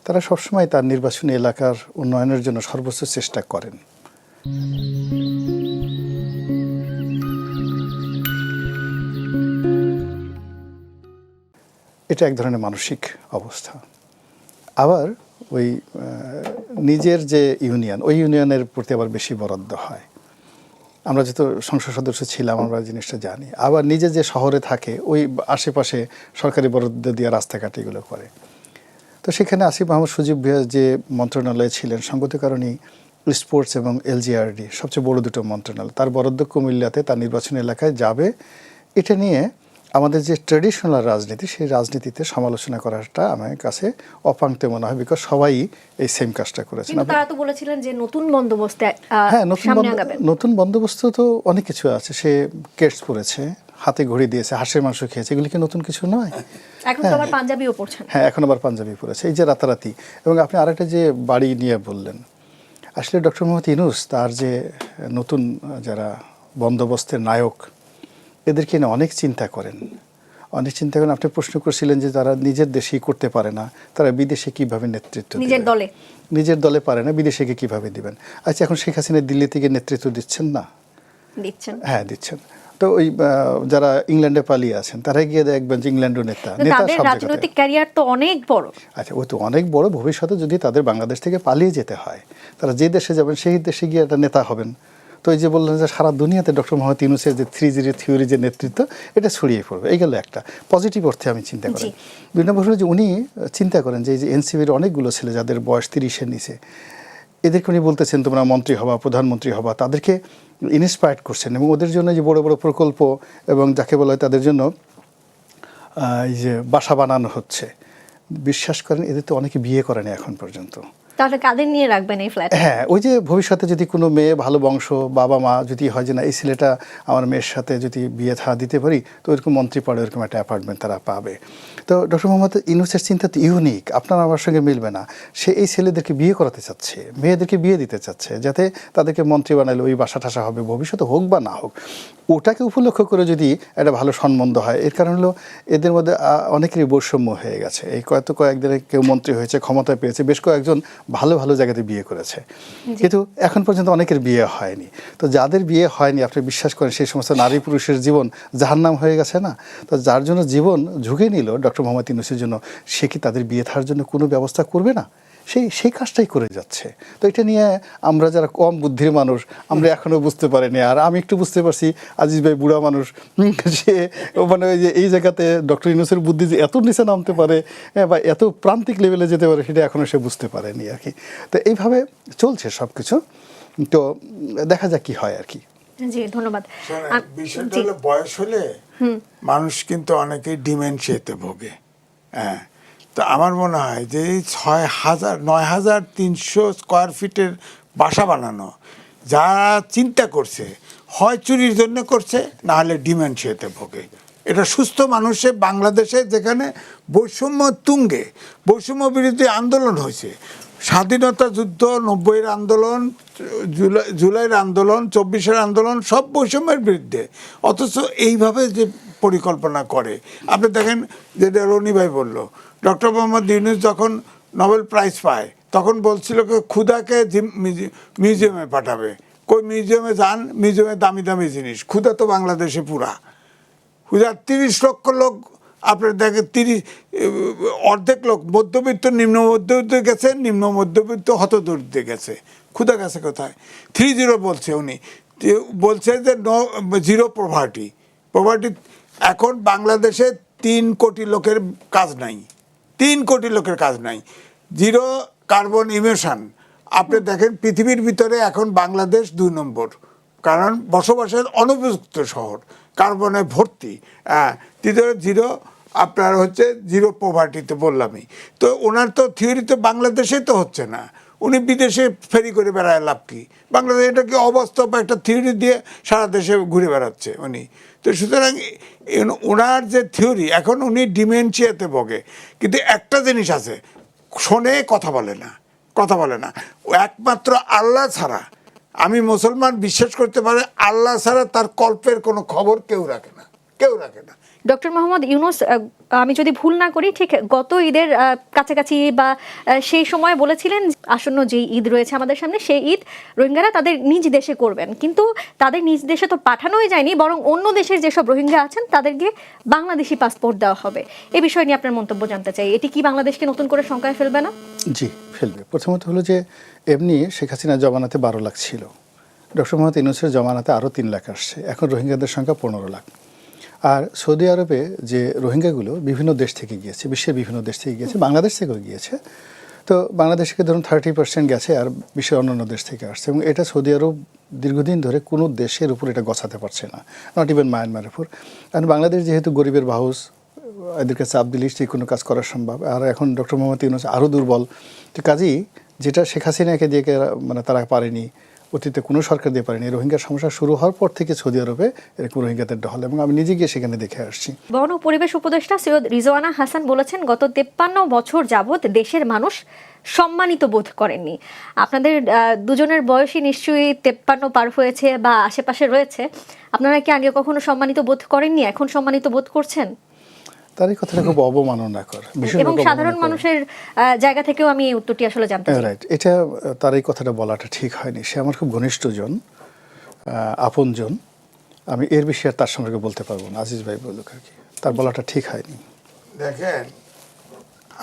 তারা সবসময় তার নির্বাচনী এলাকার উন্নয়নের জন্য সর্বোচ্চ চেষ্টা করেন। এটা এক ধরনের মানসিক অবস্থা। আবার ওই নিজের যে ইউনিয়ন, ওই ইউনিয়নের প্রতি আবার বেশি বরাদ্দ হয়। আমরা যেহেতু সংসদ সদস্য ছিলাম, আমরা জিনিসটা জানি। আবার নিজে যে শহরে থাকে, ওই আশেপাশে সরকারি বরাদ্দ দিয়ে রাস্তাঘাট এগুলো করে। তো সেখানে আসিফ মাহমুদ সজীব ভুঁইয়া যে মন্ত্রণালয়ে ছিলেন, সঙ্গত কারণেই স্পোর্টস এবং এলজিআরডি সবচেয়ে বড় দুটো মন্ত্রণালয়, তার বরাদ্দ কুমিল্লাতে তার নির্বাচনী এলাকায় যাবে। এটা নিয়ে আমাদের যে ট্র্যাডিশনাল রাজনীতি, সেই রাজনীতিতে সমালোচনা করাটা আমার কাছে অপাঙ্ক্তে মনে হয়, বিকজ সবাই এই সেম কাজটা করেছেন। তারা তো বলেছিলেন যে নতুন বন্দোবস্তে, হ্যাঁ নতুন বন্দোবস্ত তো অনেক কিছু আছে। সে কেটস পরেছে, হাতে ঘড়ি দিয়েছে, হাঁসের মাংস খেয়েছে, এগুলি কি নতুন কিছু নয়? এখন তো আবার পাঞ্জাবিও পরছেন। হ্যাঁ, এখন আবার পাঞ্জাবি পরেছে, এই যে রাতারাতি। এবং আপনি আরেকটা যে বাড়ি নিয়ে বললেন, আসলে ডক্টর মোহাম্মদ ইউনূস তার যে নতুন যারা বন্দোবস্তের নায়ক, এদেরকে নিয়ে অনেক চিন্তা করেন। আপনি প্রশ্ন করছিলেন যে তারা নিজের দেশেই করতে পারে না, তারা বিদেশে কিভাবে নেতৃত্ব দিবে? নিজের দলে পারে না, বিদেশে কিভাবে দিবেন? আচ্ছা, এখন শেখ হাসিনা দিল্লি থেকে নেতৃত্ব দিচ্ছেন না? দিচ্ছেন। হ্যাঁ, দিচ্ছেন। তো ওই যারা ইংল্যান্ডে পালিয়ে আছেন তারা গিয়ে দেখবেন যে ইংল্যান্ডও নেতা কিন্তু নেতা তাদের সব জায়গাতে। রাজনৈতিক ক্যারিয়ার তো অনেক বড়। আচ্ছা, ওই তো অনেক বড়। ভবিষ্যতে যদি তাদের বাংলাদেশ থেকে পালিয়ে যেতে হয়, তারা যে দেশে যাবেন সেই দেশে গিয়ে একটা নেতা হবেন। তো এই যে বললেন যে সারা দুনিয়াতে ডক্টর মোহাম্মদ ইউনূসের যে 3G থিওরি যে নেতৃত্ব, এটা ছড়িয়ে পড়বে, এই গেল একটা পজিটিভ অর্থে আমি চিন্তা করি। জি। দুই নম্বর হলো যে উনি চিন্তা করেন যে এই যে এনসিপির অনেকগুলো ছেলে যাদের বয়স 30-এর নিচে, এদেরকে উনি বলতেছেন তোমরা মন্ত্রী হবা, প্রধানমন্ত্রী হবা, তাদেরকে ইন্সপায়ার্ড করছেন এবং ওদের জন্য যে বড় বড় প্রকল্প এবং যাকে বলা হয় তাদের জন্য এই যে বাসা বানানো হচ্ছে। বিশ্বাস করেন এদের তো অনেকে বিয়ে করেনি এখন পর্যন্ত। তাহলে কাদের নিয়ে রাখবেন এই ফ্ল্যাট? হ্যাঁ, ওই যে ভবিষ্যতে যদি কোনো মেয়ে ভালো বংশ, বাবা মা যদি হয় যে না এই ছেলেটা আমার মেয়ের সাথে যদি বিয়ে থা দিতে পারি, তো ওইরকম মন্ত্রী পড়ে ওইরকম একটা অ্যাপার্টমেন্ট তারা পাবে। তো ডক্টর মোহাম্মদ ইউনূসের চিন্তা তো ইউনিক, আপনার আমার সঙ্গে মিলবে না। সে এই ছেলেদেরকে বিয়ে করাতে চাচ্ছে, মেয়েদেরকে বিয়ে দিতে চাচ্ছে, যাতে তাদেরকে মন্ত্রী বানালে ওই বাসা টাসা হবে, ভবিষ্যতে হোক বা না হোক। ওটাকে উপলক্ষ করে যদি একটা ভালো সম্বন্ধ হয়, এর কারণ হলো এদের মধ্যে অনেকেরই বৈষম্য হয়ে গেছে। এই কয়েকদিনে কেউ মন্ত্রী হয়েছে, ক্ষমতায় পেয়েছে, বেশ কয়েকজন ভালো ভালো জায়গাতে বিয়ে করেছে, কিন্তু এখন পর্যন্ত অনেকের বিয়ে হয়নি। তো যাদের বিয়ে হয়নি, আপনি বিশ্বাস করেন সেই সমস্ত নারী পুরুষের জীবন জাহান্নাম হয়ে গেছে না? তো যার জন্য জীবন ঝুঁকে নিল ডক্টর মোহাম্মদ ইউনূসের জন্য, সে কি তাদের বিয়ে থাকার জন্য কোনো ব্যবস্থা করবে না? সেই কাজটাই করে যাচ্ছে। তো এটা নিয়ে আমরা যারা কম বুদ্ধির মানুষ, আমরা এখনও বুঝতে পারিনি। আর আমি একটু বুঝতে পারছি, আজিজ ভাই বুড়া মানুষ, সে মানে ওই যে এই জায়গাতে ডক্টর ইউনূসের বুদ্ধি যে এত নিচে নামতে পারে বা এত প্রান্তিক লেভেলে যেতে পারে, সেটা এখনও সে বুঝতে পারেনি আর কি। তো এইভাবে চলছে সব কিছু। তো দেখা যাক কি হয় আর কি। জি, ধন্যবাদ। বিষয়টা জি। হলো বয়স হলে মানুষ কিন্তু অনেকেই ডিমেনশিয়াতে ভোগে। হ্যাঁ, তো আমার মনে হয় যে এই 9,300 স্কোয়ার ফিটের বাসা বানানো যারা চিন্তা করছে, হয় চুরির জন্য করছে, না হলে ডিমেনশিয়াতে ভোগে। এটা সুস্থ মানুষে বাংলাদেশে যেখানে বৈষম্য তুঙ্গে, বৈষম্য বিরোধী আন্দোলন হয়েছে, স্বাধীনতা যুদ্ধ, 90-এর আন্দোলন, জুলাইয়ের আন্দোলন, 24-এর আন্দোলন, সব বৈষম্যের বিরুদ্ধে। অথচ এইভাবে যে পরিকল্পনা করে, আপনি দেখেন যেটা রনি ভাই বলল, ডক্টর মোহাম্মদ ইউনূস যখন নোবেল প্রাইজ পায় তখন বলছিল যে ক্ষুধাকে মিউজিয়ামে পাঠাবে। কই মিউজিয়ামে যান, মিউজিয়ামে দামি দামি জিনিস, ক্ষুধা তো বাংলাদেশে পুরা। ক্ষুধা 30 লক্ষ লোক, আপনার দেখেন অর্ধেক লোক মধ্যবিত্ত, নিম্ন মধ্যবিত্ত গেছে, নিম্ন মধ্যবিত্ত হতদরিদ্রে গেছে। ক্ষুধা গেছে কোথায়? 3-0 বলছে উনি, বলছে যে জিরো প্রভার্টি। এখন বাংলাদেশে 3 কোটি লোকের কাজ নাই, 3 কোটি লোকের কাজ নাই। Zero carbon emission. আপনি দেখেন পৃথিবীর ভিতরে এখন বাংলাদেশ 2 নম্বর, কারণ বসবাসের অনুপযুক্ত শহর, কার্বনে ভর্তি। তৃতীয় জিরো আপনার হচ্ছে জিরো প্রভার্টিতে বললামই। তো ওনার তো থিওরিতে বাংলাদেশে তো হচ্ছে না, উনি বিদেশে ফেরি করে বেড়ায় লাভ কি? বাংলাদেশ এটাকে অবাস্তব একটা থিওরি দিয়ে সারা দেশে ঘুরে বেড়াচ্ছে উনি। তো সুতরাং ওনার যে থিওরি, এখন উনি ডিমেনশিয়াতে ভোগে। কিন্তু একটা জিনিস আছে, শোনে, কথা বলে না। একমাত্র আল্লাহ ছাড়া, আমি মুসলমান বিশ্বাস করতে পারি, আল্লাহ ছাড়া তার কল্পের কোনো খবর কেউ রাখে না। ডক্টর মোহাম্মদ ইউনূস, আমি যদি ভুল না করি, ঠিক গত ঈদের কাছাকাছি বা সেই সময় বলেছিলেন আসন্ন যে ঈদ রয়েছে আমাদের সামনে, সেই ঈদ রোহিঙ্গারা তাদের নিজ দেশে করবেন। কিন্তু তাদের নিজ দেশে তো পাঠানোই যায়নি, বরং অন্য দেশের যেসব রোহিঙ্গা আছেন তাদেরকে বাংলাদেশি পাসপোর্ট দেওয়া হবে। এই বিষয় নিয়ে আপনার মন্তব্য জানতে চাই। এটি কি বাংলাদেশকে নতুন করে শঙ্কায় ফেলবে না? জি, ফেলবে। প্রথমত হলো যে এমনি শেখ হাসিনার জমানাতে 12 লাখ ছিল, ডক্টর মোহাম্মদ ইউনূসের জমানাতে আরও 3 লাখ আসছে, এখন রোহিঙ্গাদের সংখ্যা 15 লাখ। আর সৌদি আরবে যে রোহিঙ্গাগুলো বিভিন্ন দেশ থেকে গিয়েছে, বিশ্বের বিভিন্ন দেশ থেকে গিয়েছে, বাংলাদেশ থেকেও গিয়েছে। তো বাংলাদেশ থেকে ধরুন 30% গেছে, আর বিশ্বের অন্যান্য দেশ থেকে আসছে। এবং এটা সৌদি আরব দীর্ঘদিন ধরে কোনো দেশের উপর এটা গছাতে পারছে না, নট ইভেন মায়ানমারের উপর। কারণ বাংলাদেশ যেহেতু গরিবের বাহুস, এদেরকে চাপ দিলেই যে কোনো কাজ করা সম্ভব। আর এখন ডক্টর মোহাম্মদ ইউনূস আরও দুর্বল। তো কাজেই যেটা শেখ হাসিনাকে দিয়ে মানে তারা পারেনি, অতীতে কোনো সরকার দিয়ে পারেনি, রোহিঙ্গার সমস্যা শুরু হওয়ার পর থেকে সৌদি আরবে এরকম রোহিঙ্গাদের ঢল, এবং আমি নিজে গিয়ে সেখানে দেখে আসছি। বন ও পরিবেশ উপদেষ্টা সৈয়দ রিজওয়ানা হাসান বলেছেন, গত 53 বছর যাবৎ দেশের মানুষ সম্মানিত বোধ করেননি। আপনাদের দুজনের বয়সই নিশ্চয়ই 53 পার হয়েছে বা আশেপাশে রয়েছে। আপনারা কি আগে কখনো সম্মানিত বোধ করেননি, এখন সম্মানিত বোধ করছেন? তার এই কথাটা খুব অবমাননাকর, এবং সাধারণ মানুষের জায়গা থেকেও আমি এই উত্তরটি আসলে জানতে চাই। রাইট, এটা তার এই কথাটা বলাটা ঠিক হয়নি। সে আমার খুব ঘনিষ্ঠজন, আপনজন। আমি এর বিষয়ে আর তার সম্পর্কে বলতে পারবো না, আজিজ ভাই বলুক আর কি, তার বলাটা ঠিক হয়নি। দেখেন,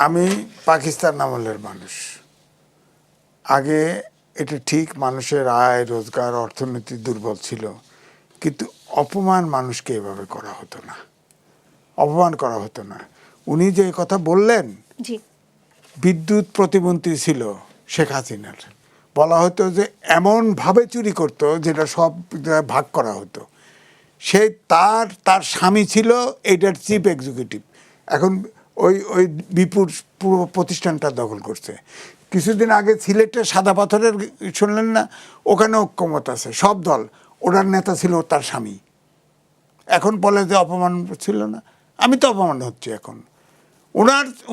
আমি পাকিস্তান আমলের মানুষ। আগে এটা ঠিক, মানুষের আয় রোজগার অর্থনীতি দুর্বল ছিল, কিন্তু অপমান মানুষকে এভাবে করা হতো না, অপমান করা হতো না। উনি যে কথা বললেন, জি, বিদ্যুৎ প্রতিমন্ত্রী ছিল শেখ হাসিনার, বলা হতো যে এমনভাবে চুরি করতো যেটা সব ভাগ করা হতো। সে তার স্বামী ছিল এইটার চিফ এক্সিকিউটিভ, এখন ওই বিপুর পুরো প্রতিষ্ঠানটা দখল করছে। কিছুদিন আগে সিলেটে সাদা পাথরের শুনলেন না, ওখানে ঐক্যমত আছে সব দল, ওনার নেতা ছিল তার স্বামী। এখন বলে যে অপমান ছিল না, আমি তো অপমান হচ্ছি এখন।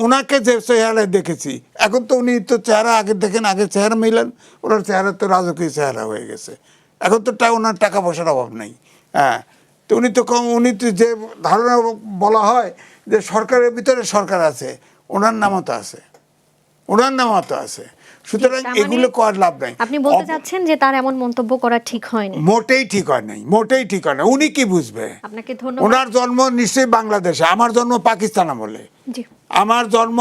ওনাকে যে চেহারায় দেখেছি, এখন তো উনি তো চেহারা আগে দেখেন, আগে চেহারা মিলেন, ওনার চেহারা তো রাজকীয় চেহারা হয়ে গেছে। এখন তো ওনার টাকা পয়সার অভাব নেই। হ্যাঁ, তো উনি তো যে ধারণা বলা হয় যে সরকারের ভিতরে সরকার আছে, ওনার নামও তো আছে, ওনার নামও তো আছে। সুতরাং তার মানে এগুলো করার লাভ নাই। আপনি বলতে চাচ্ছেন যে তার এমন মন্তব্য করা ঠিক হয়নি? মোটেই ঠিক হয় নাই, মোটেই ঠিক হয় না। উনি কি বুঝবে? আপনাকে ধন্যবাদ। ওনার জন্ম নিশ্চয়ই বাংলাদেশে, আমার জন্ম পাকিস্তান আমলে। জি, আমার জন্ম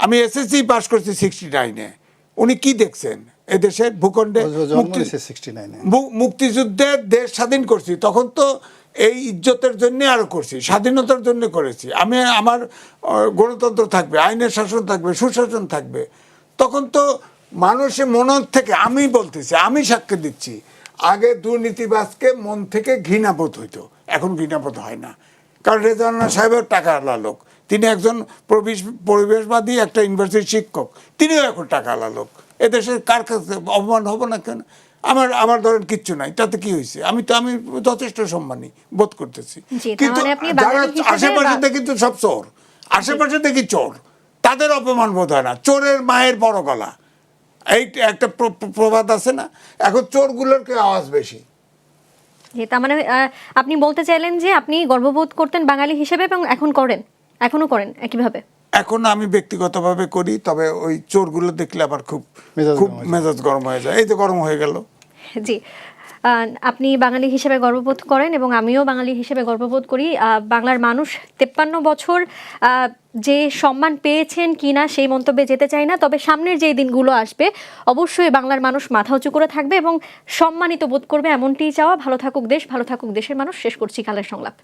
আমি এসএসসি পাস করছি 69-এ। উনি কি দেখছেন এদেশের ভূখণ্ডে? জন্ম নিয়েছে 69-এ। মুক্তিযুদ্ধের দেশ স্বাধীন করছি, তখন তো এই ইজ্জতের জন্য আরো করছি, স্বাধীনতার জন্য করেছি। আমার গণতন্ত্র থাকবে, আইনের শাসন থাকবে, সুশাসন থাকবে। তখন তো মানুষের মন থেকে, আমি বলতেছি, আমি সাক্ষ্য দিচ্ছি, আগে দুর্নীতিবাজকে মন থেকে ঘৃণাবোধ হইতো, এখন ঘৃণাবোধ হয় না। কারণ রেজাউল সাহেবের টাকা আলা লোক, তিনি একজন পরিবেশবাদী একটা ইউনিভার্সিটির শিক্ষক, তিনিও এখন টাকা আলা লোক। এদেশের কার কাছে অপমান হবো না কেন? আমার ধরেন কিচ্ছু নাই, তাতে কি হয়েছে? আমি যথেষ্ট সম্মানী বোধ করতেছি। জি, তার কিন্তু মানে আপনি যারা বাঙালি হিসেবে আশেপাশে দেখি তো সব চোর, আশেপাশে দেখি চোর, তাদের অপমান বোধ হয় না। চোরের মায়ের বড় গলা, এই একটা প্রবাদ আছে না? এখন চোরগুলোর কে আওয়াজ বেশি। জি, তার মানে আপনি বলতে চাইলেন যে আপনি গর্ববোধ করতেন বাঙালি হিসেবে এবং এখনো করেন একইভাবে? এখন আমি ব্যক্তিগতভাবে করি, তবে ওই চোরগুলো দেখলে আবার খুব মেজাজ গরম হয়ে যায়। এই তো গরম হয়ে গেল। জি, আপনি বাঙালি হিসেবে গর্ববোধ করেন এবং আমিও বাঙালি হিসেবে গর্ববোধ করি। বাংলার মানুষ 53 বছর যে সম্মান পেয়েছেন কিনা সেই মন্তব্যে যেতে চাই না, তবে সামনের যে দিনগুলো আসবে অবশ্যই বাংলার মানুষ মাথা উঁচু করে থাকবে এবং সম্মানিত বোধ করবে, এমনটিই চাওয়া। ভালো থাকুক দেশ, ভালো থাকুক দেশের মানুষ। শেষ করছি কালের সংলাপ।